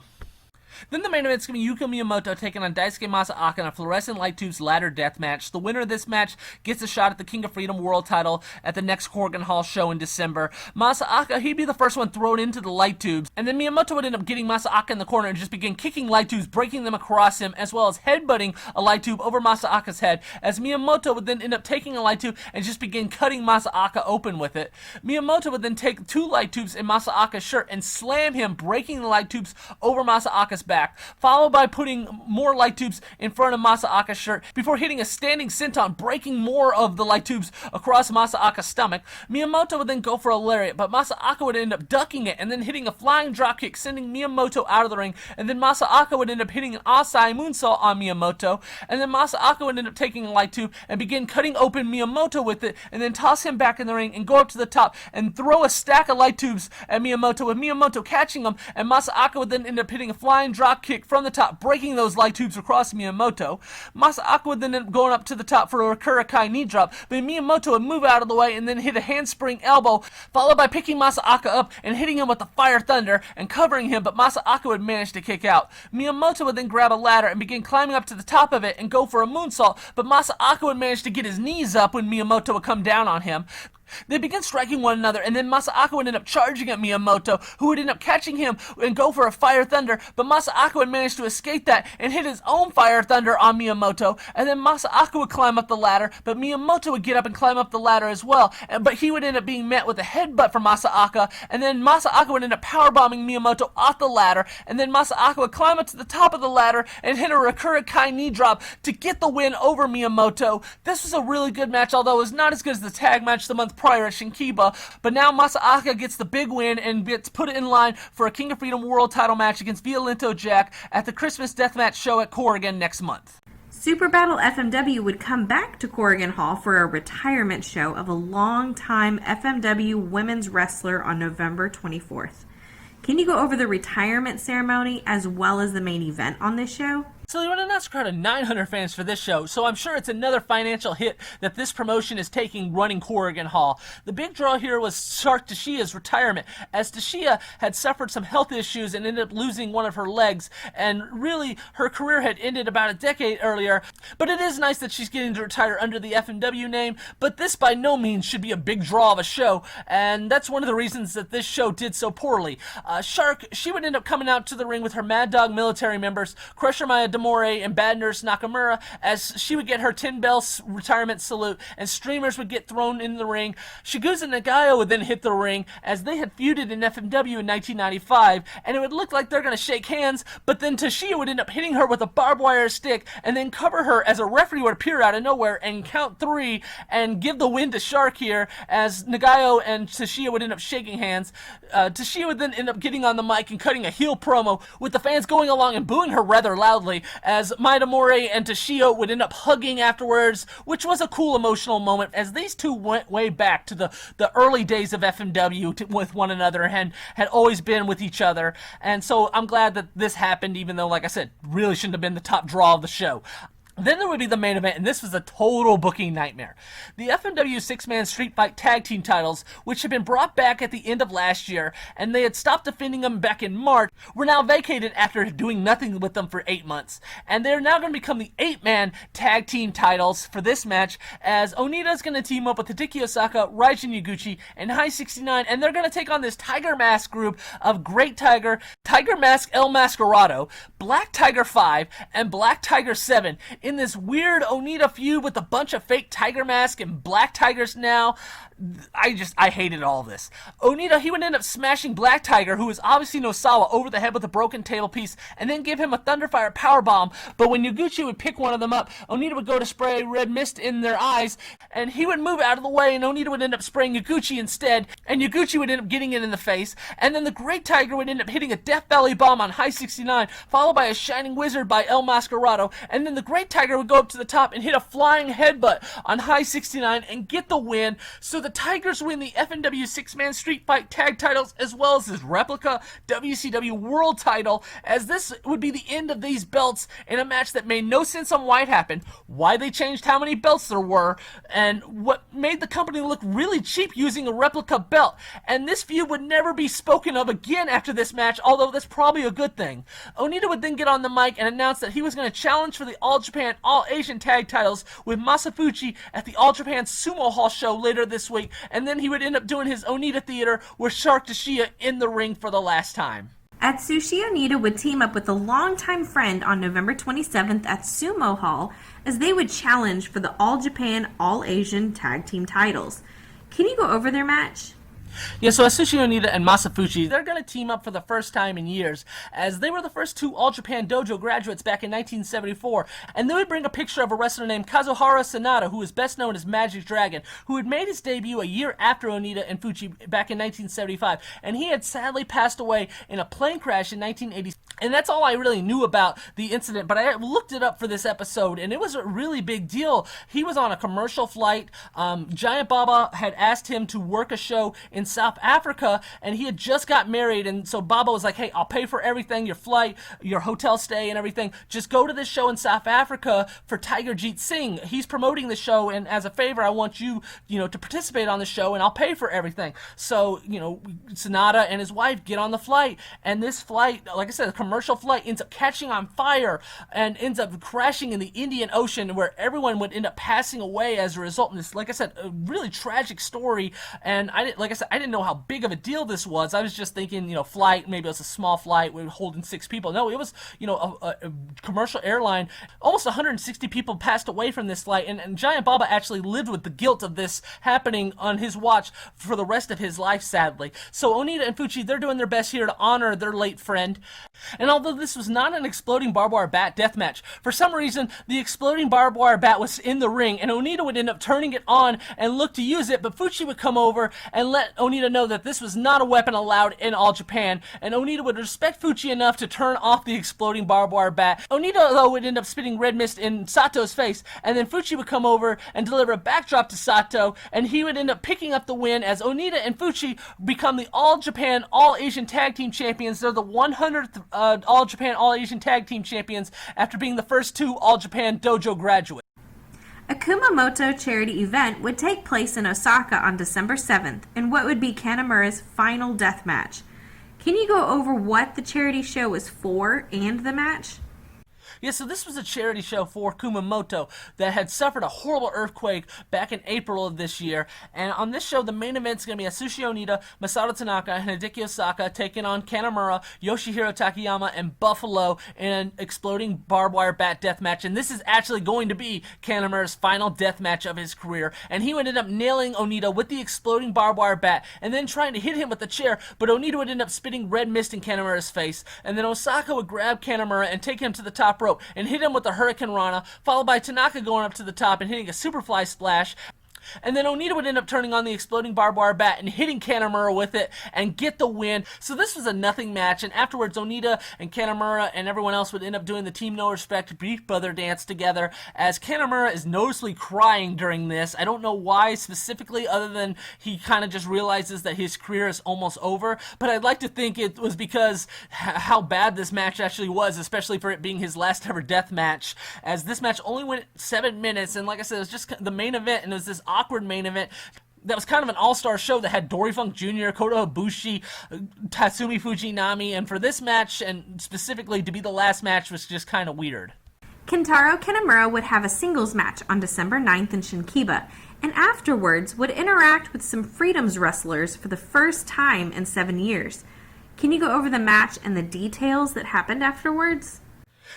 Then the main event's going to be Yuko Miyamoto taking on Daisuke Masaaka in a fluorescent light tubes ladder death match. The winner of this match gets a shot at the King of Freedom World title at the next Korakuen Hall show in December. Masaaka, he'd be the first one thrown into the light tubes, and then Miyamoto would end up getting Masaaka in the corner and just begin kicking light tubes, breaking them across him, as well as headbutting a light tube over Masaaka's head, as Miyamoto would then end up taking a light tube and just begin cutting Masaaka open with it. Miyamoto would then take 2 light tubes in Masaaka's shirt and slam him, breaking the light tubes over Masaaka's back, followed by putting more light tubes in front of Masaaka's shirt before hitting a standing senton, breaking more of the light tubes across Masaaka's stomach. Miyamoto would then go for a lariat, but Masaaka would end up ducking it and then hitting a flying dropkick, sending Miyamoto out of the ring, and then Masaaka would end up hitting an Asai moonsault on Miyamoto, and then Masaaka would end up taking a light tube and begin cutting open Miyamoto with it, and then toss him back in the ring and go up to the top and throw a stack of light tubes at Miyamoto, with Miyamoto catching them, and Masaaka would then end up hitting a flying dropkick from the top, breaking those light tubes across Miyamoto. Masaaka would then end up going up to the top for a Kurikai knee drop, but Miyamoto would move out of the way and then hit a handspring elbow, followed by picking Masaaka up and hitting him with the Fire Thunder and covering him, but Masaaka would manage to kick out. Miyamoto would then grab a ladder and begin climbing up to the top of it and go for a moonsault, but Masaaka would manage to get his knees up when Miyamoto would come down on him. They begin striking one another, and then Masaaka would end up charging at Miyamoto, who would end up catching him and go for a Fire Thunder, but Masaaka would manage to escape that and hit his own Fire Thunder on Miyamoto, and then Masaaka would climb up the ladder, but Miyamoto would get up and climb up the ladder as well, but he would end up being met with a headbutt from Masaaka, and then Masaaka would end up powerbombing Miyamoto off the ladder, and then Masaaka would climb up to the top of the ladder and hit a Rakura knee drop to get the win over Miyamoto. This was a really good match, although it was not as good as the tag match the month prior at Shinkiba, but now Masaaka gets the big win and gets put in line for a King of Freedom World title match against Violento Jack at the Christmas Deathmatch show at Korakuen next month. Super Battle FMW would come back to Korakuen Hall for a retirement show of a long-time FMW women's wrestler on November 24th. Can you go over the retirement ceremony as well as the main event on this show? So they would announce a crowd of 900 fans for this show, so I'm sure it's another financial hit that this promotion is taking running Corrigan Hall. The big draw here was Shark Tashia's retirement, as Tashia had suffered some health issues and ended up losing one of her legs, and really her career had ended about a decade earlier. But it is nice that she's getting to retire under the FMW name, but this by no means should be a big draw of a show, and that's one of the reasons that this show did so poorly. Shark, she would end up coming out to the ring with her Mad Dog military members, Crusher Maya Demore and Bad Nurse Nakamura, as she would get her 10-bell retirement salute, and streamers would get thrown in the ring. Shigusa Nagayo would then hit the ring, as they had feuded in FMW in 1995, and it would look like they're going to shake hands, but then Tashia would end up hitting her with a barbed wire stick, and then cover her as a referee would appear out of nowhere and count 3, and give the win to Shark here, as Nagayo and Tashia would end up shaking hands. Tashia would then end up getting on the mic and cutting a heel promo, with the fans going along and booing her rather loudly, as Maida Mori and Tashio would end up hugging afterwards, which was a cool emotional moment, as these two went way back to the early days of FMW with one another and had always been with each other. And so I'm glad that this happened, even though, like I said, really shouldn't have been the top draw of the show. Then there would be the main event, and this was a total booking nightmare. The FMW 6-man Street Fight Tag Team titles, which had been brought back at the end of last year, and they had stopped defending them back in March, were now vacated after doing nothing with them for 8 months. And they're now going to become the 8-man Tag Team titles for this match, as Onita is going to team up with Hideki Osaka, Raijin Yaguchi, and High 69, and they're going to take on this Tiger Mask group of Great Tiger, Tiger Mask El Mascarado, Black Tiger 5, and Black Tiger 7, in this weird Onita feud with a bunch of fake Tiger Mask and Black Tigers now. I hated all this. Onita, he would end up smashing Black Tiger, who is obviously Nosawa, over the head with a broken table piece, and then give him a Thunderfire powerbomb. But when Yaguchi would pick one of them up, Onita would go to spray red mist in their eyes, and he would move out of the way, and Onita would end up spraying Yaguchi instead, and Yaguchi would end up getting it in the face, and then the Great Tiger would end up hitting a Death Valley bomb on High 69, followed by a Shining Wizard by El Mascarado, and then the Great Tiger would go up to the top and hit a flying headbutt on High 69 and get the win. So the Tigers win the FMW 6-man Street Fight Tag titles, as well as his replica WCW World title, as this would be the end of these belts in a match that made no sense on why it happened, why they changed how many belts there were, and what made the company look really cheap using a replica belt. And this feud would never be spoken of again after this match, although that's probably a good thing. Onita would then get on the mic and announce that he was going to challenge for the All Japan All Asian Tag titles with Masafuchi at the All Japan Sumo Hall show later this week, and then he would end up doing his Onita Theater with Shark Tashia in the ring for the last time. Atsushi Onita would team up with a longtime friend on November 27th at Sumo Hall, as they would challenge for the All Japan All Asian Tag Team titles. Can you go over their match? Yeah, so Atsushi Onita and Masafuchi, they're going to team up for the first time in years, as they were the first two All Japan Dojo graduates back in 1974, and they would bring a picture of a wrestler named Kazuhara Sanada, who is best known as Magic Dragon, who had made his debut a year after Onita and Fuchi back in 1975, and he had sadly passed away in a plane crash in 1980. And that's all I really knew about the incident, but I looked it up for this episode, and it was a really big deal. He was on a commercial flight. Giant Baba had asked him to work a show in South Africa, and he had just got married, and so Baba was like, hey, I'll pay for everything, your flight, your hotel stay, and everything. Just go to this show in South Africa for Tiger Jeet Singh. He's promoting the show, and as a favor, I want you, to participate on the show, and I'll pay for everything. So, Sanada and his wife get on the flight, and this flight, like I said, the commercial flight ends up catching on fire and ends up crashing in the Indian Ocean, where everyone would end up passing away as a result. And this, like I said, a really tragic story, and I didn't know how big of a deal this was. I was just thinking, flight, maybe it was a small flight, we were holding 6 people. No, it was, a commercial airline. Almost 160 people passed away from this flight, and Giant Baba actually lived with the guilt of this happening on his watch for the rest of his life, sadly. So Onita and Fuchi, they're doing their best here to honor their late friend. And although this was not an exploding barbed wire bat death match, for some reason, the exploding barbed wire bat was in the ring, and Onita would end up turning it on and look to use it, but Fuchi would come over and let Onita know that this was not a weapon allowed in All Japan, and Onita would respect Fuchi enough to turn off the exploding barbed wire bat. Onita, though, would end up spitting red mist in Sato's face, and then Fuchi would come over and deliver a backdrop to Sato, and he would end up picking up the win as Onita and Fuchi become the All Japan All Asian Tag Team Champions. They're the 100th All Japan All Asian Tag Team Champions after being the first 2 All Japan Dojo graduates. A Kumamoto charity event would take place in Osaka on December 7th in what would be Kanemura's final death match. Can you go over what the charity show was for and the match? Yeah, so this was a charity show for Kumamoto that had suffered a horrible earthquake back in April of this year. And on this show, the main event is going to be Atsushi Onita, Masato Tanaka, and Hideki Osaka taking on Kanemura, Yoshihiro Takayama, and Buffalo in an exploding barbed wire bat death match. And this is actually going to be Kanemura's final death match of his career. And he would end up nailing Onita with the exploding barbed wire bat and then trying to hit him with the chair, but Onita would end up spitting red mist in Kanemura's face. And then Osaka would grab Kanemura and take him to the top rope and hit him with a Hurricane Rana, followed by Tanaka going up to the top and hitting a Superfly Splash. And then Onita would end up turning on the exploding barbed wire bat and hitting Kanemura with it and get the win. So this was a nothing match, and afterwards Onita and Kanemura and everyone else would end up doing the Team No Respect Beef Brother dance together, as Kanemura is noticeably crying during this. I don't know why specifically, other than he kind of just realizes that his career is almost over, but I'd like to think it was because how bad this match actually was, especially for it being his last ever death match, as this match only went 7 minutes, and like I said, it was just the main event, and it was this awkward main event that was kind of an all-star show that had Dory Funk Jr., Kota Ibushi, Tatsumi Fujinami, and for this match, and specifically to be the last match, was just kind of weird. Kintaro Kanemura would have a singles match on December 9th in Shinkiba, and afterwards would interact with some Freedoms wrestlers for the first time in 7 years. Can you go over the match and the details that happened afterwards?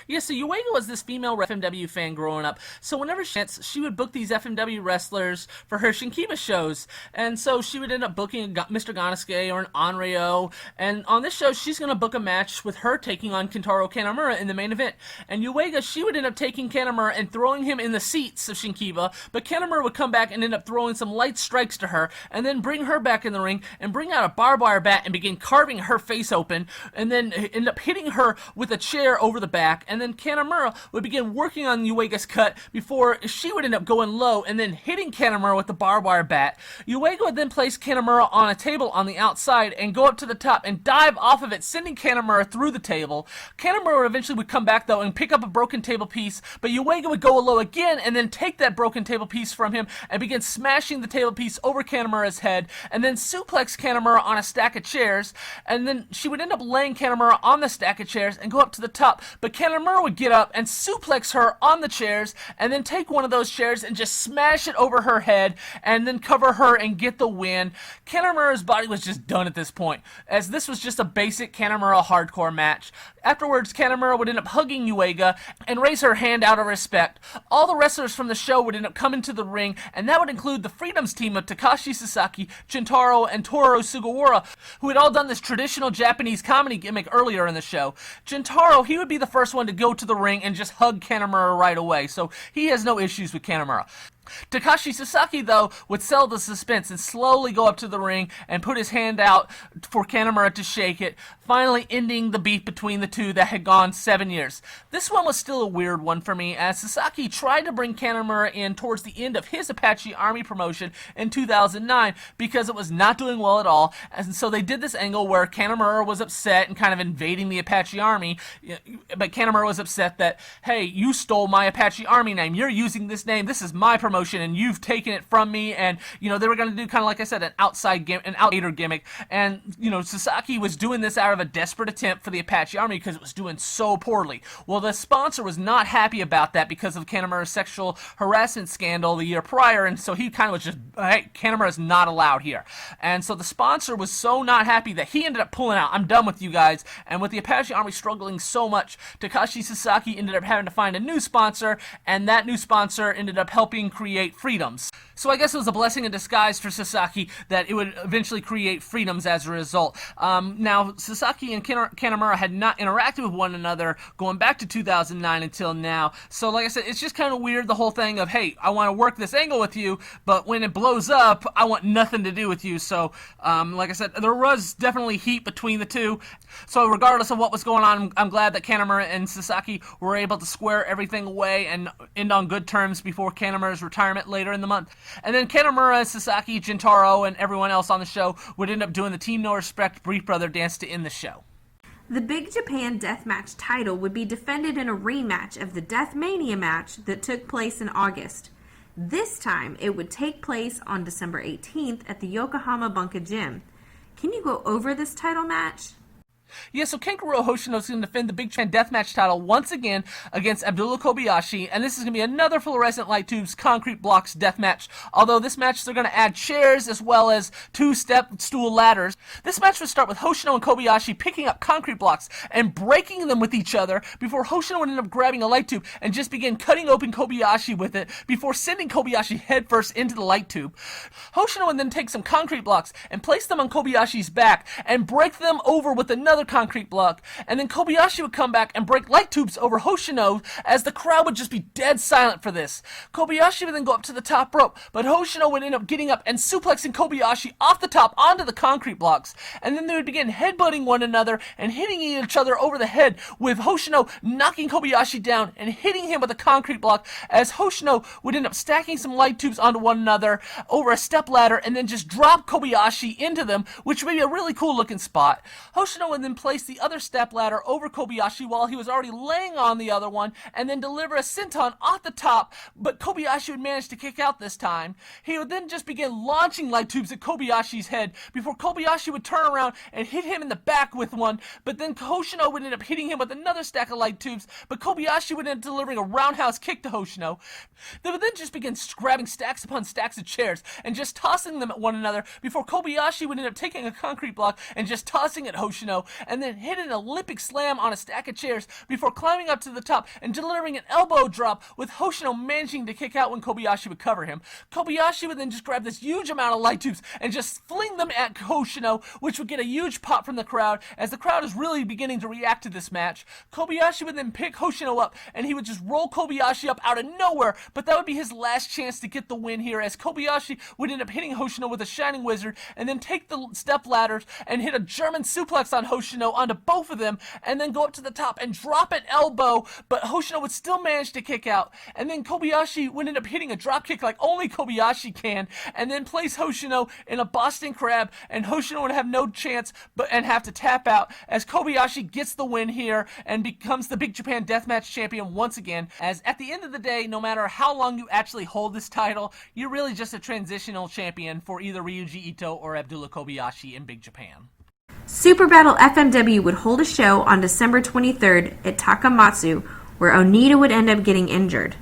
Yeah, so Uega was this female FMW fan growing up, so whenever she would book these FMW wrestlers for her Shinkiba shows, and so she would end up booking a Mr. Ganasuke or an Anryo, and on this show, she's going to book a match with her taking on Kintaro Kanemura in the main event, and Uega, she would end up taking Kanemura and throwing him in the seats of Shinkiba, but Kanemura would come back and end up throwing some light strikes to her, and then bring her back in the ring, and bring out a barbed wire bat and begin carving her face open, and then end up hitting her with a chair over the back, and then Kanemura would begin working on Uega's cut before she would end up going low and then hitting Kanemura with the barbed wire bat. Uega would then place Kanemura on a table on the outside and go up to the top and dive off of it, sending Kanemura through the table. Kanemura eventually would come back though and pick up a broken table piece, but Uega would go low again and then take that broken table piece from him and begin smashing the table piece over Kanemura's head, and then suplex Kanemura on a stack of chairs, and then she would end up laying Kanemura on the stack of chairs and go up to the top, but Kanemura would get up and suplex her on the chairs and then take one of those chairs and just smash it over her head and then cover her and get the win. Kanemura's body was just done at this point, as this was just a basic Kanemura hardcore match. Afterwards, Kanemura would end up hugging Uega and raise her hand out of respect. All the wrestlers from the show would end up coming to the ring, and that would include the Freedoms team of Takashi Sasaki, Jintaro, and Toru Sugawara, who had all done this traditional Japanese comedy gimmick earlier in the show. Jintaro, he would be the first one to go to the ring and just hug Kanemura right away, so he has no issues with Kanemura. Takashi Sasaki, though, would sell the suspense and slowly go up to the ring and put his hand out for Kanemura to shake it, finally ending the beef between the two that had gone 7 years. This one was still a weird one for me, as Sasaki tried to bring Kanemura in towards the end of his Apache Army promotion in 2009 because it was not doing well at all, and so they did this angle where Kanemura was upset and kind of invading the Apache Army, but Kanemura was upset that, hey, you stole my Apache Army name, you're using this name, this is my promotion, and you've taken it from me, and, you know, they were going to do kind of, like I said, an outsider gimmick, and, you know, Sasaki was doing this out of a desperate attempt for the Apache Army because it was doing so poorly. Well, the sponsor was not happy about that because of Kanemura's sexual harassment scandal the year prior, and so he kind of was just, hey, Kanemura's not allowed here. And so the sponsor was so not happy that he ended up pulling out. I'm done with you guys. And with the Apache Army struggling so much, Takashi Sasaki ended up having to find a new sponsor, and that new sponsor ended up helping create create freedoms. So I guess it was a blessing in disguise for Sasaki that it would eventually create freedoms as a result. Now, Sasaki and Kanemura had not interacted with one another going back to 2009 until now. So like I said, it's just kind of weird, the whole thing of, hey, I want to work this angle with you, but when it blows up, I want nothing to do with you. So like I said, there was definitely heat between the two. So regardless of what was going on, I'm glad that Kanemura and Sasaki were able to square everything away and end on good terms before Kanemura's retirement later in the month. And then Kanemura, Sasaki, Kintaro, and everyone else on the show would end up doing the Team No Respect Brief Brother dance to end the show. The Big Japan Deathmatch title would be defended in a rematch of the Deathmania match that took place in August. This time, it would take place on December 18th at the Yokohama Bunka Gym. Can you go over this title match? Yeah, so Kankuro Hoshino is going to defend the Big Japan Deathmatch title once again against Abdullah Kobayashi, and this is going to be another fluorescent light tubes concrete blocks deathmatch. Although this match they're going to add chairs as well as 2 step stool ladders. This match would start with Hoshino and Kobayashi picking up concrete blocks and breaking them with each other before Hoshino would end up grabbing a light tube and just begin cutting open Kobayashi with it before sending Kobayashi headfirst into the light tube. Hoshino would then take some concrete blocks and place them on Kobayashi's back and break them over with another concrete block, and then Kobayashi would come back and break light tubes over Hoshino as the crowd would just be dead silent for this. Kobayashi would then go up to the top rope, but Hoshino would end up getting up and suplexing Kobayashi off the top onto the concrete blocks, and then they would begin headbutting one another and hitting each other over the head, with Hoshino knocking Kobayashi down and hitting him with a concrete block as Hoshino would end up stacking some light tubes onto one another over a step ladder and then just drop Kobayashi into them, which would be a really cool looking spot. Hoshino would then place the other step ladder over Kobayashi while he was already laying on the other one, and then deliver a senton off the top, but Kobayashi would manage to kick out this time. He would then just begin launching light tubes at Kobayashi's head before Kobayashi would turn around and hit him in the back with one, but then Hoshino would end up hitting him with another stack of light tubes, but Kobayashi would end up delivering a roundhouse kick to Hoshino. They would then just begin grabbing stacks upon stacks of chairs and just tossing them at one another before Kobayashi would end up taking a concrete block and just tossing it at Hoshino, and then hit an Olympic slam on a stack of chairs before climbing up to the top and delivering an elbow drop, with Hoshino managing to kick out when Kobayashi would cover him. Kobayashi would then just grab this huge amount of light tubes and just fling them at Hoshino, which would get a huge pop from the crowd as the crowd is really beginning to react to this match. Kobayashi would then pick Hoshino up and he would just roll Kobayashi up out of nowhere, but that would be his last chance to get the win here, as Kobayashi would end up hitting Hoshino with a Shining Wizard and then take the step ladders and hit a German suplex on Hoshino onto both of them, and then go up to the top and drop an elbow, but Hoshino would still manage to kick out, and then Kobayashi would end up hitting a drop kick like only Kobayashi can, and then place Hoshino in a Boston Crab, and Hoshino would have no chance and have to tap out, as Kobayashi gets the win here and becomes the Big Japan Deathmatch champion once again, as at the end of the day, no matter how long you actually hold this title, you're really just a transitional champion for either Ryuji Ito or Abdullah Kobayashi in Big Japan. Super Battle FMW would hold a show on December 23rd at Takamatsu, where Onita would end up getting injured.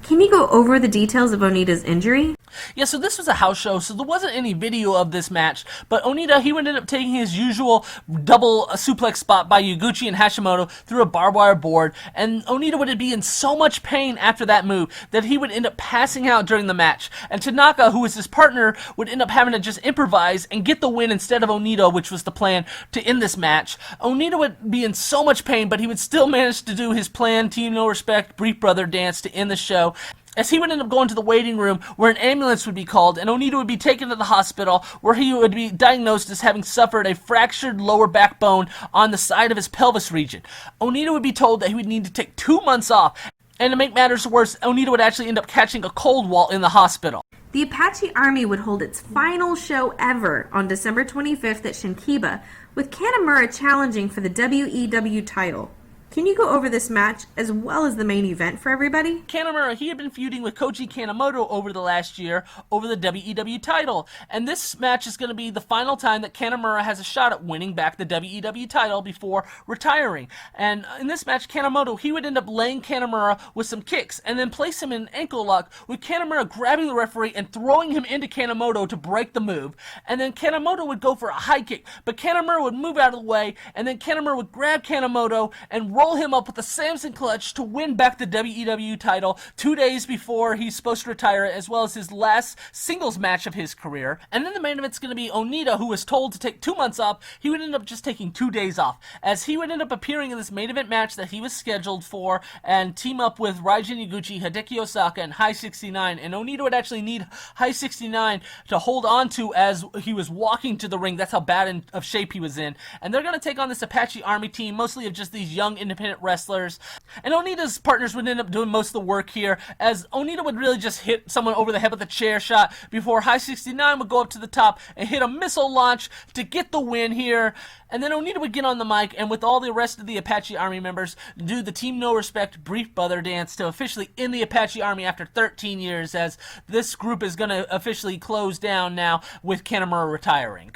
Can you go over the details of Onita's injury? Yeah, so this was a house show, so there wasn't any video of this match, but Onita, he would end up taking his usual double suplex spot by Yaguchi and Hashimoto through a barbed wire board, and Onita would be in so much pain after that move that he would end up passing out during the match, and Tanaka, who was his partner, would end up having to just improvise and get the win instead of Onita, which was the plan to end this match. Onita would be in so much pain, but he would still manage to do his planned Team No Respect Brief Brother dance to end the show, as he would end up going to the waiting room where an ambulance would be called, and Onita would be taken to the hospital where he would be diagnosed as having suffered a fractured lower backbone on the side of his pelvis region. Onita would be told that he would need to take 2 months off, and to make matters worse, Onita would actually end up catching a cold while in the hospital. The Apache Army would hold its final show ever on December 25th at Shinkiba, with Kanemura challenging for the WEW title. Can you go over this match as well as the main event for everybody? Kanemura, he had been feuding with Koji Kanemoto over the last year over the WEW title, and this match is going to be the final time that Kanemura has a shot at winning back the WEW title before retiring. And in this match, Kanemoto, he would end up laying Kanemura with some kicks and then place him in an ankle lock, with Kanemura grabbing the referee and throwing him into Kanemoto to break the move. And then Kanemoto would go for a high kick, but Kanemura would move out of the way, and then Kanemura would grab Kanemoto and roll him up with the Samson clutch to win back the WEW title 2 days before he's supposed to retire, as well as his last singles match of his career. And then the main event's going to be Onita, who was told to take 2 months off. He would end up just taking 2 days off, as he would end up appearing in this main event match that he was scheduled for and team up with Raijin Iguchi, Hideki Osaka, and High 69. And Onita would actually need High 69 to hold on to as he was walking to the ring. That's how bad of shape he was in. And they're going to take on this Apache Army team, mostly of just these young independent wrestlers. And Onita's partners would end up doing most of the work here, as Onita would really just hit someone over the head with a chair shot before High 69 would go up to the top and hit a missile launch to get the win here. And then Onita would get on the mic and with all the rest of the Apache Army members do the Team No Respect Brief Brother dance to officially end the Apache Army after 13 years, as this group is going to officially close down now with Kanemura retiring.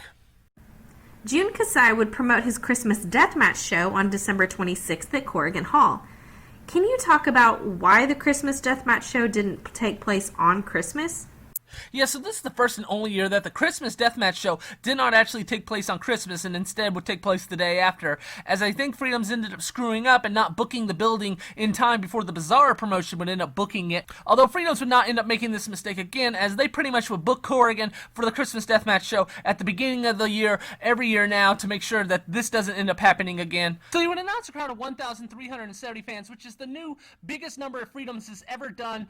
Jun Kasai would promote his Christmas Deathmatch show on December 26th at Corrigan Hall. Can you talk about why the Christmas Deathmatch show didn't take place on Christmas? Yeah, so this is the first and only year that the Christmas Deathmatch show did not actually take place on Christmas and instead would take place the day after, as I think Freedoms ended up screwing up and not booking the building in time before the Bizarre promotion would end up booking it. Although Freedoms would not end up making this mistake again, as they pretty much would book Corrigan for the Christmas Deathmatch show at the beginning of the year, every year now, to make sure that this doesn't end up happening again. So you would announce a crowd of 1,370 fans, which is the new biggest number of Freedoms has ever done,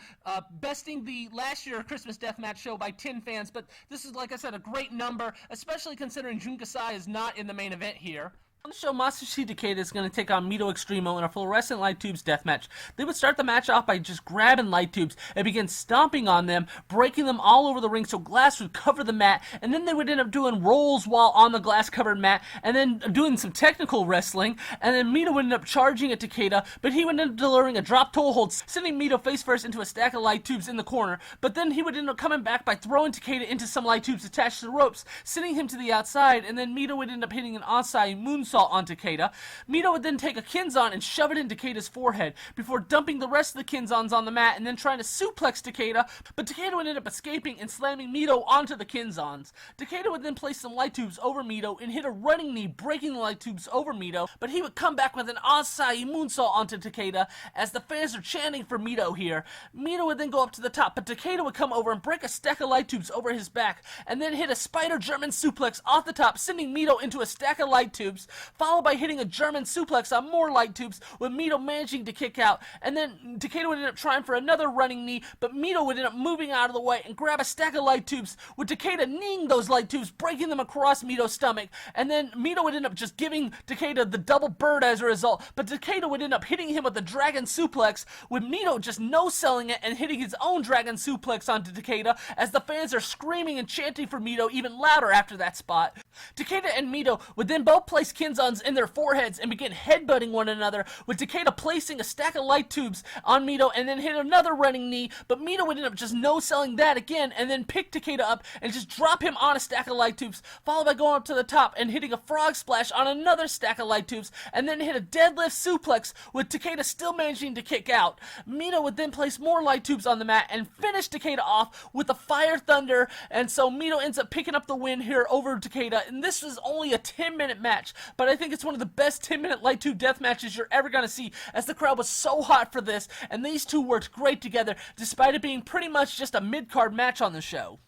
besting the last year Christmas Deathmatch show by 10 fans, but this is, like I said, a great number, especially considering Jun Kasai is not in the main event here. On the show, Masashi Takeda is going to take on Mito Extremo in a fluorescent light tubes deathmatch. They would start the match off by just grabbing light tubes and begin stomping on them, breaking them all over the ring so glass would cover the mat, and then they would end up doing rolls while on the glass-covered mat, and then doing some technical wrestling, and then Mito would end up charging at Takeda, but he would end up delivering a drop toe hold, sending Mito face first into a stack of light tubes in the corner, but then he would end up coming back by throwing Takeda into some light tubes attached to the ropes, sending him to the outside, and then Mito would end up hitting an onside moonsault on Takeda. Mito would then take a Kinzon and shove it in Takeda's forehead before dumping the rest of the Kinzons on the mat and then trying to suplex Takeda, but Takeda would end up escaping and slamming Mito onto the Kinzons. Takeda would then place some light tubes over Mito and hit a running knee, breaking the light tubes over Mito, but he would come back with an Asai moonsault onto Takeda as the fans are chanting for Mito here. Mito would then go up to the top, but Takeda would come over and break a stack of light tubes over his back and then hit a spider German suplex off the top, sending Mito into a stack of light tubes, followed by hitting a German suplex on more light tubes, with Mito managing to kick out, and then Takeda would end up trying for another running knee, but Mito would end up moving out of the way and grab a stack of light tubes, with Takeda kneeing those light tubes, breaking them across Mito's stomach, and then Mito would end up just giving Takeda the double bird as a result, but Takeda would end up hitting him with the dragon suplex, with Mito just no-selling it and hitting his own dragon suplex onto Takeda, as the fans are screaming and chanting for Mito even louder after that spot. Takeda and Mito would then both place Kinzons in their foreheads and begin headbutting one another, with Takeda placing a stack of light tubes on Mito and then hit another running knee, but Mito would end up just no-selling that again and then pick Takeda up and just drop him on a stack of light tubes, followed by going up to the top and hitting a frog splash on another stack of light tubes and then hit a deadlift suplex, with Takeda still managing to kick out. Mito would then place more light tubes on the mat and finish Takeda off with a fire thunder, and so Mito ends up picking up the win here over Takeda, and this is only a 10-minute match, but I think it's one of the best 10-minute light tube death matches you're ever going to see, as the crowd was so hot for this, and these two worked great together, despite it being pretty much just a mid-card match on the show.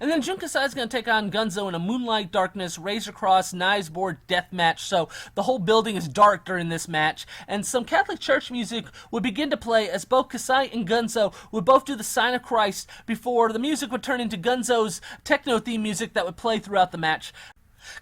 And then Jun Kasai is going to take on Gunzo in a Moonlight Darkness Razor Cross Knives Board death match. So the whole building is dark during this match, and some Catholic Church music would begin to play as both Kasai and Gunzo would both do the Sign of Christ before the music would turn into Gunzo's techno theme music that would play throughout the match.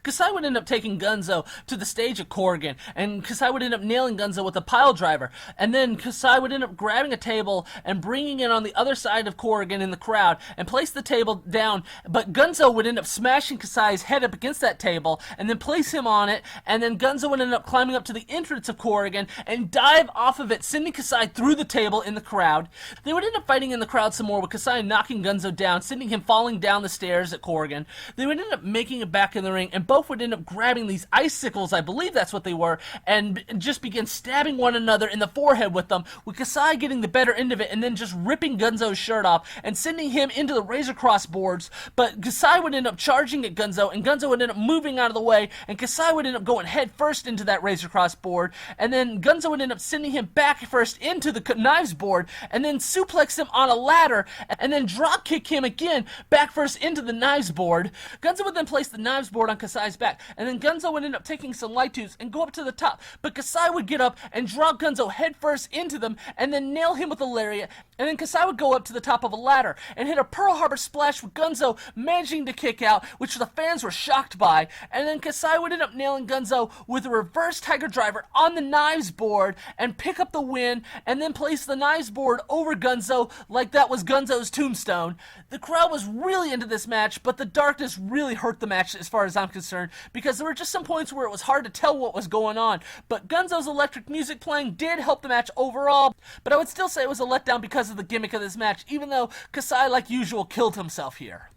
Kasai would end up taking Gunzo to the stage at Corrigan, and Kasai would end up nailing Gunzo with a pile driver, and then Kasai would end up grabbing a table and bringing it on the other side of Corrigan in the crowd and place the table down, but Gunzo would end up smashing Kasai's head up against that table and then place him on it, and then Gunzo would end up climbing up to the entrance of Corrigan and dive off of it, sending Kasai through the table in the crowd. They would end up fighting in the crowd some more, with Kasai knocking Gunzo down, sending him falling down the stairs at Corrigan. They would end up making it back in the ring ring, and both would end up grabbing these icicles, I believe that's what they were, and just begin stabbing one another in the forehead with them, with Kasai getting the better end of it and then just ripping Gunzo's shirt off and sending him into the Razor Cross boards. But Kasai would end up charging at Gunzo, and Gunzo would end up moving out of the way, and Kasai would end up going head first into that Razor Cross board, and then Gunzo would end up sending him back first into the knives board, and then suplex him on a ladder, and then drop kick him again back first into the knives board. Gunzo would then place the knives board on Kasai's back, and then Gunzo would end up taking some light tubes and go up to the top, but Kasai would get up and drop Gunzo head first into them, and then nail him with a lariat, and then Kasai would go up to the top of a ladder and hit a Pearl Harbor splash with Gunzo managing to kick out, which the fans were shocked by, and then Kasai would end up nailing Gunzo with a reverse Tiger Driver on the knives board and pick up the win, and then place the knives board over Gunzo like that was Gunzo's tombstone. The crowd was really into this match, but the darkness really hurt the match as far as I'm concerned, because there were just some points where it was hard to tell what was going on, but Gunzo's electric music playing did help the match overall, but I would still say it was a letdown because of the gimmick of this match, even though Kasai, like usual, killed himself here.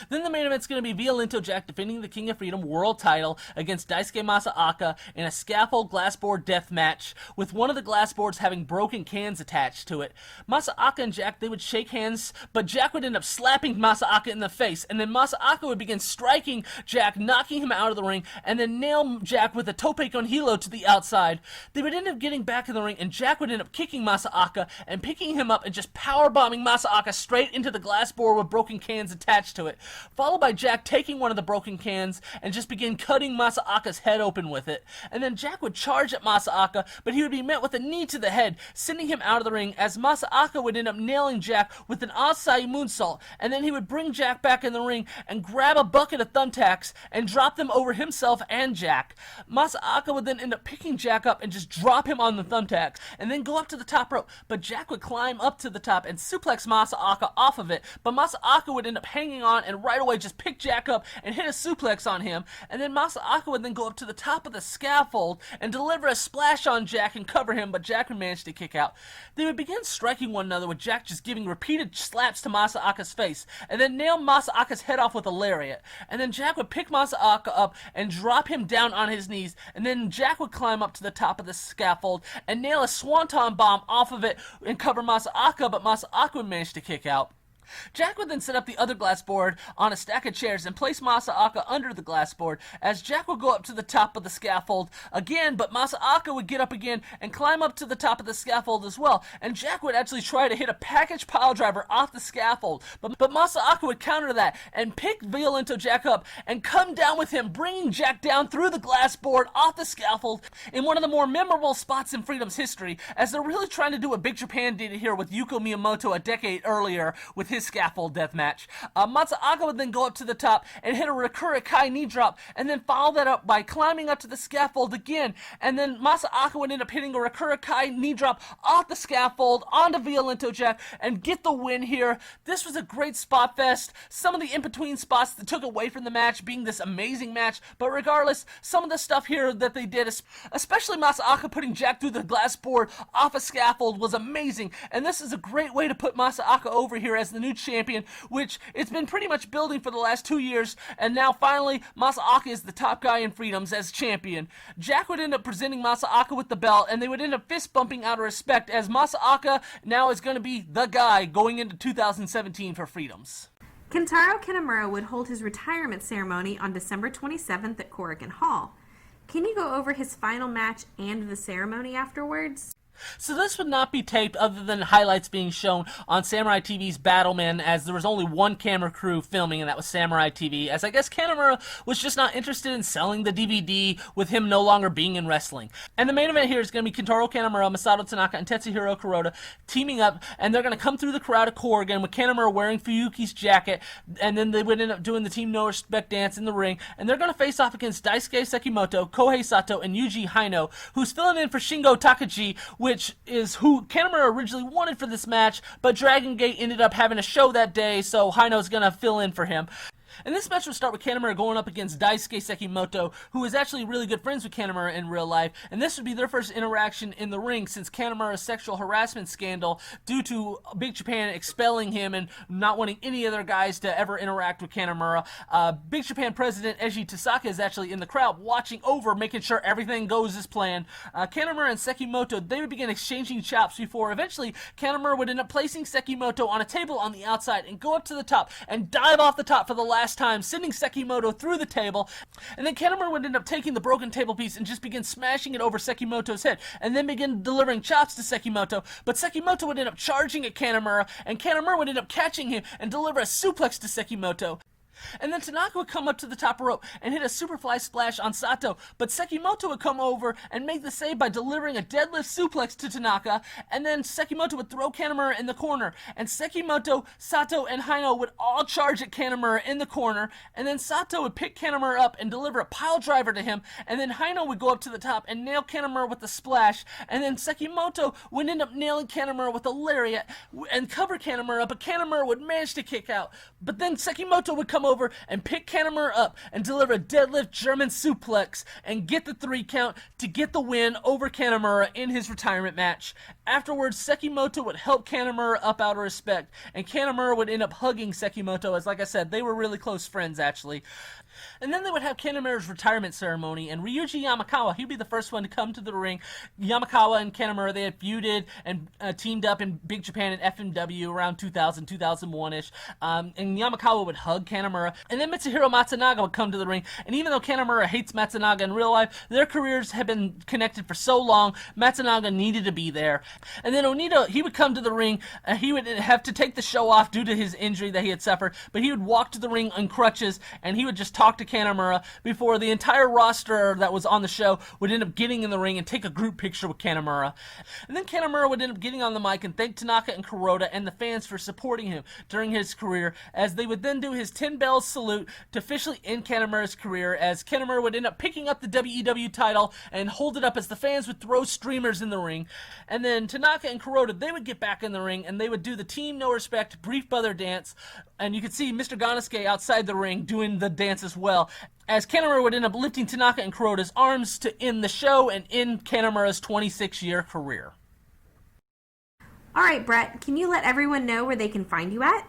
Then the main event's going to be Violento Jack defending the King of Freedom world title against Daisuke Masaaka in a scaffold glass board death match, with one of the glass boards having broken cans attached to it. Masaaka and Jack, they would shake hands, but Jack would end up slapping Masaaka in the face, and then Masaaka would begin striking Jack, knocking him out of the ring, and then nail Jack with a tope con hilo to the outside. They would end up getting back in the ring, and Jack would end up kicking Masaaka and picking him up and just powerbombing Masaaka straight into the glass board with broken cans attached to it, followed by Jack taking one of the broken cans and just begin cutting Masaaka's head open with it. And then Jack would charge at Masaaka, but he would be met with a knee to the head, sending him out of the ring, as Masaaka would end up nailing Jack with an Asai moonsault, and then he would bring Jack back in the ring and grab a bucket of thumbtacks and drop them over himself and Jack. Masaaka would then end up picking Jack up and just drop him on the thumbtacks, and then go up to the top rope, but Jack would climb up to the top and suplex Masaaka off of it, but Masaaka would end up hanging on and right away just pick Jack up and hit a suplex on him, and then Masaaka would then go up to the top of the scaffold and deliver a splash on Jack and cover him, but Jack would manage to kick out. They would begin striking one another, with Jack just giving repeated slaps to Masaaka's face, and then nail Masaaka's head off with a lariat, and then Jack would pick Masaaka up and drop him down on his knees, and then Jack would climb up to the top of the scaffold and nail a swanton bomb off of it and cover Masaaka, but Masaaka would manage to kick out. Jack would then set up the other glass board on a stack of chairs and place Masaaka under the glass board, as Jack would go up to the top of the scaffold again, but Masaaka would get up again and climb up to the top of the scaffold as well, and Jack would actually try to hit a package pile driver off the scaffold, but Masaaka would counter that and pick Violento Jack up and come down with him, bringing Jack down through the glass board off the scaffold in one of the more memorable spots in Freedom's history, as they're really trying to do what Big Japan did here with Yuko Miyamoto a decade earlier with his scaffold death match. Masaaka would then go up to the top and hit a Rakura Kai knee drop, and then follow that up by climbing up to the scaffold again, and then Masaaka would end up hitting a Rakura Kai knee drop off the scaffold onto Violento Jack and get the win here. This was a great spot fest. Some of the in-between spots that took away from the match being this amazing match, but regardless, some of the stuff here that they did, especially Masaaka putting Jack through the glass board off a scaffold, was amazing, and this is a great way to put Masaaka over here as the new champion, which it's been pretty much building for the last 2 years, and now finally Masaaka is the top guy in Freedoms as champion. Jack would end up presenting Masaaka with the belt, and they would end up fist bumping out of respect, as Masaaka now is going to be the guy going into 2017 for Freedoms. Kintaro Kanemura would hold his retirement ceremony on December 27th at Corrigan Hall. Can you go over his final match and the ceremony afterwards? So this would not be taped other than highlights being shown on Samurai TV's Battleman, as there was only one camera crew filming, and that was Samurai TV, as I guess Kanemura was just not interested in selling the DVD with him no longer being in wrestling. And the main event here is going to be Kintaro Kanemura, Masato Tanaka, and Tetsuhiro Kuroda teaming up, and they're going to come through the crowd at Corrigan with Kanemura wearing Fuyuki's jacket, and then they would end up doing the Team No Respect dance in the ring, and they're going to face off against Daisuke Sekimoto, Kohei Sato, and Yuji Haino, who's filling in for Shingo Takagi, which is who Kanemura originally wanted for this match, but Dragon Gate ended up having a show that day, so Haino's gonna fill in for him. And this match would start with Kanemura going up against Daisuke Sekimoto, who is actually really good friends with Kanemura in real life, and this would be their first interaction in the ring since Kanemura's sexual harassment scandal due to Big Japan expelling him and not wanting any other guys to ever interact with Kanemura. Big Japan President Eiji Tasaka is actually in the crowd watching over, making sure everything goes as planned. Kanemura and Sekimoto, they would begin exchanging chops before eventually Kanemura would end up placing Sekimoto on a table on the outside and go up to the top and dive off the top for the last time, sending Sekimoto through the table. And then Kanemura would end up taking the broken table piece and just begin smashing it over Sekimoto's head, and then begin delivering chops to Sekimoto. But Sekimoto would end up charging at Kanemura, and Kanemura would end up catching him and deliver a suplex to Sekimoto. And then Tanaka would come up to the top rope and hit a superfly splash on Sato, but Sekimoto would come over and make the save by delivering a deadlift suplex to Tanaka, and then Sekimoto would throw Kanemura in the corner, and Sekimoto, Sato, and Hino would all charge at Kanemura in the corner, and then Sato would pick Kanemura up and deliver a pile driver to him, and then Hino would go up to the top and nail Kanemura with the splash, and then Sekimoto would end up nailing Kanemura with a lariat and cover Kanemura, but Kanemura would manage to kick out. But then Sekimoto would come over and pick Kanemura up and deliver a deadlift German suplex and get the 3 count to get the win over Kanemura in his retirement match. Afterwards, Sekimoto would help Kanemura up out of respect, and Kanemura would end up hugging Sekimoto, as like I said, they were really close friends actually. And then they would have Kanemura's retirement ceremony, and Ryuji Yamakawa, he'd be the first one to come to the ring. Yamakawa and Kanemura, they had feuded and teamed up in Big Japan and FMW around 2000, 2001-ish, and Yamakawa would hug Kanemura, and then Mitsuhiro Matsunaga would come to the ring, and even though Kanemura hates Matsunaga in real life, their careers have been connected for so long, Matsunaga needed to be there. And then Onita, he would come to the ring, he would have to take the show off due to his injury that he had suffered, but he would walk to the ring on crutches, and he would just talk to Kanemura before the entire roster that was on the show would end up getting in the ring and take a group picture with Kanemura. And then Kanemura would end up getting on the mic and thank Tanaka and Kuroda and the fans for supporting him during his career, as they would then do his 10 bells salute to officially end Kanemura's career, as Kanemura would end up picking up the WEW title and hold it up as the fans would throw streamers in the ring. And then Tanaka and Kuroda, they would get back in the ring and they would do the Team No Respect Brief Brother dance, and you could see Mr. Ganosuke outside the ring doing the dance as well, as Kanemura would end up lifting Tanaka and Kuroda's arms to end the show and end Kanemura's 26-year career. All right, Brett, can you let everyone know where they can find you at?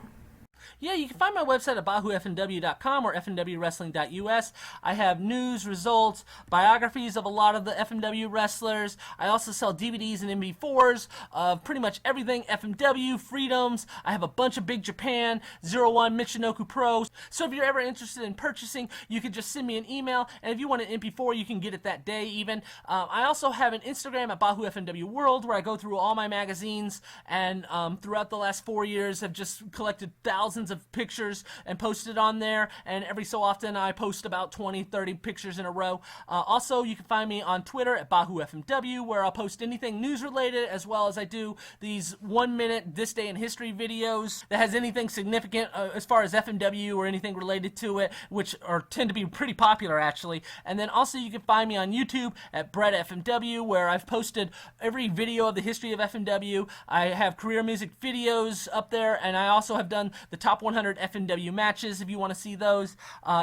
Yeah, you can find my website at bahufmw.com or fmwwrestling.us. I have news, results, biographies of a lot of the FMW wrestlers. I also sell DVDs and MP4s of pretty much everything FMW, Freedoms. I have a bunch of Big Japan, 01 Michinoku Pro. So if you're ever interested in purchasing, you can just send me an email, and if you want an MP4, you can get it that day even. I also have an Instagram at BahuFMW World, where I go through all my magazines, and throughout the last 4 years have just collected thousands of pictures and posted on there, and every so often I post about 20-30 pictures in a row. Also, you can find me on Twitter at BahuFMW, where I'll post anything news related, as well as I do these 1-minute This Day in History videos that has anything significant as far as FMW or anything related to it, which tend to be pretty popular actually. And then also you can find me on YouTube at Brett FMW, where I've posted every video of the history of FMW. I have career music videos up there, and I also have done the top 100 FMW matches if you want to see those.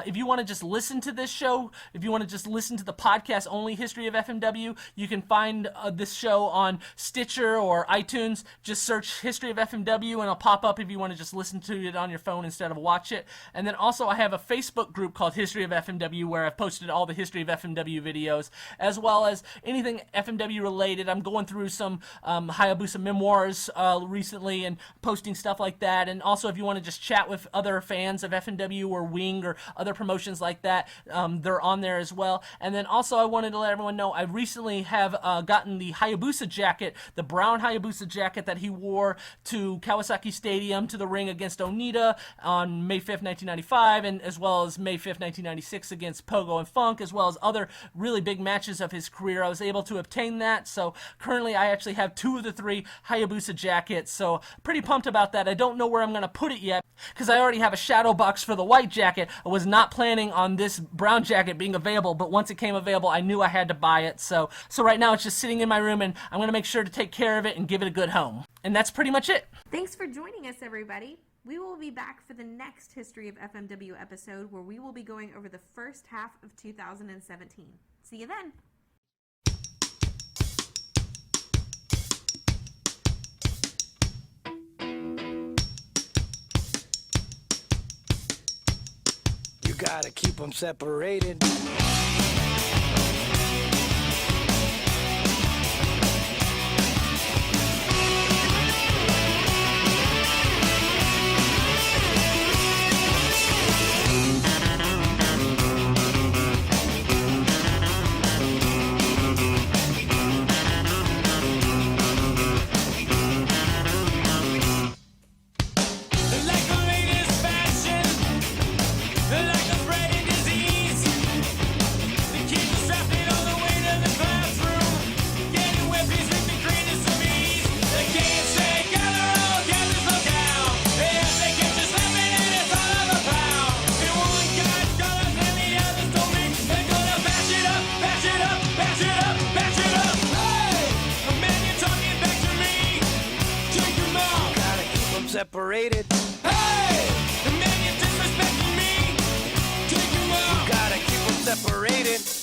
If you want to just listen to this show, if you want to just listen to the podcast only history of FMW, you can find this show on Stitcher or iTunes. Just search History of FMW and it'll pop up if you want to just listen to it on your phone instead of watch it. And then also I have a Facebook group called History of FMW, where I've posted all the History of FMW videos, as well as anything FMW related. I'm going through some Hayabusa memoirs recently and posting stuff like that. And also if you want to just chat with other fans of FMW or Wing or other promotions like that, they're on there as well. And then also I wanted to let everyone know I recently have gotten the Hayabusa jacket, the brown Hayabusa jacket that he wore to Kawasaki Stadium to the ring against Onita on May 5th, 1995, and as well as May 5th, 1996 against Pogo and Funk, as well as other really big matches of his career. I was able to obtain that, so currently I actually have 2 of the 3 Hayabusa jackets, so pretty pumped about that. I don't know where I'm going to put it yet, because I already have a shadow box for the white jacket. I was not planning on this brown jacket being available, but once it came available, I knew I had to buy it. So right now it's just sitting in my room, and I'm going to make sure to take care of it and give it a good home. And that's pretty much it. Thanks for joining us, everybody. We will be back for the next History of FMW episode where we will be going over the first half of 2017. See you then! You gotta keep them separated. Separated. Hey! The man, you're disrespecting me. Take him out. You gotta keep them separated.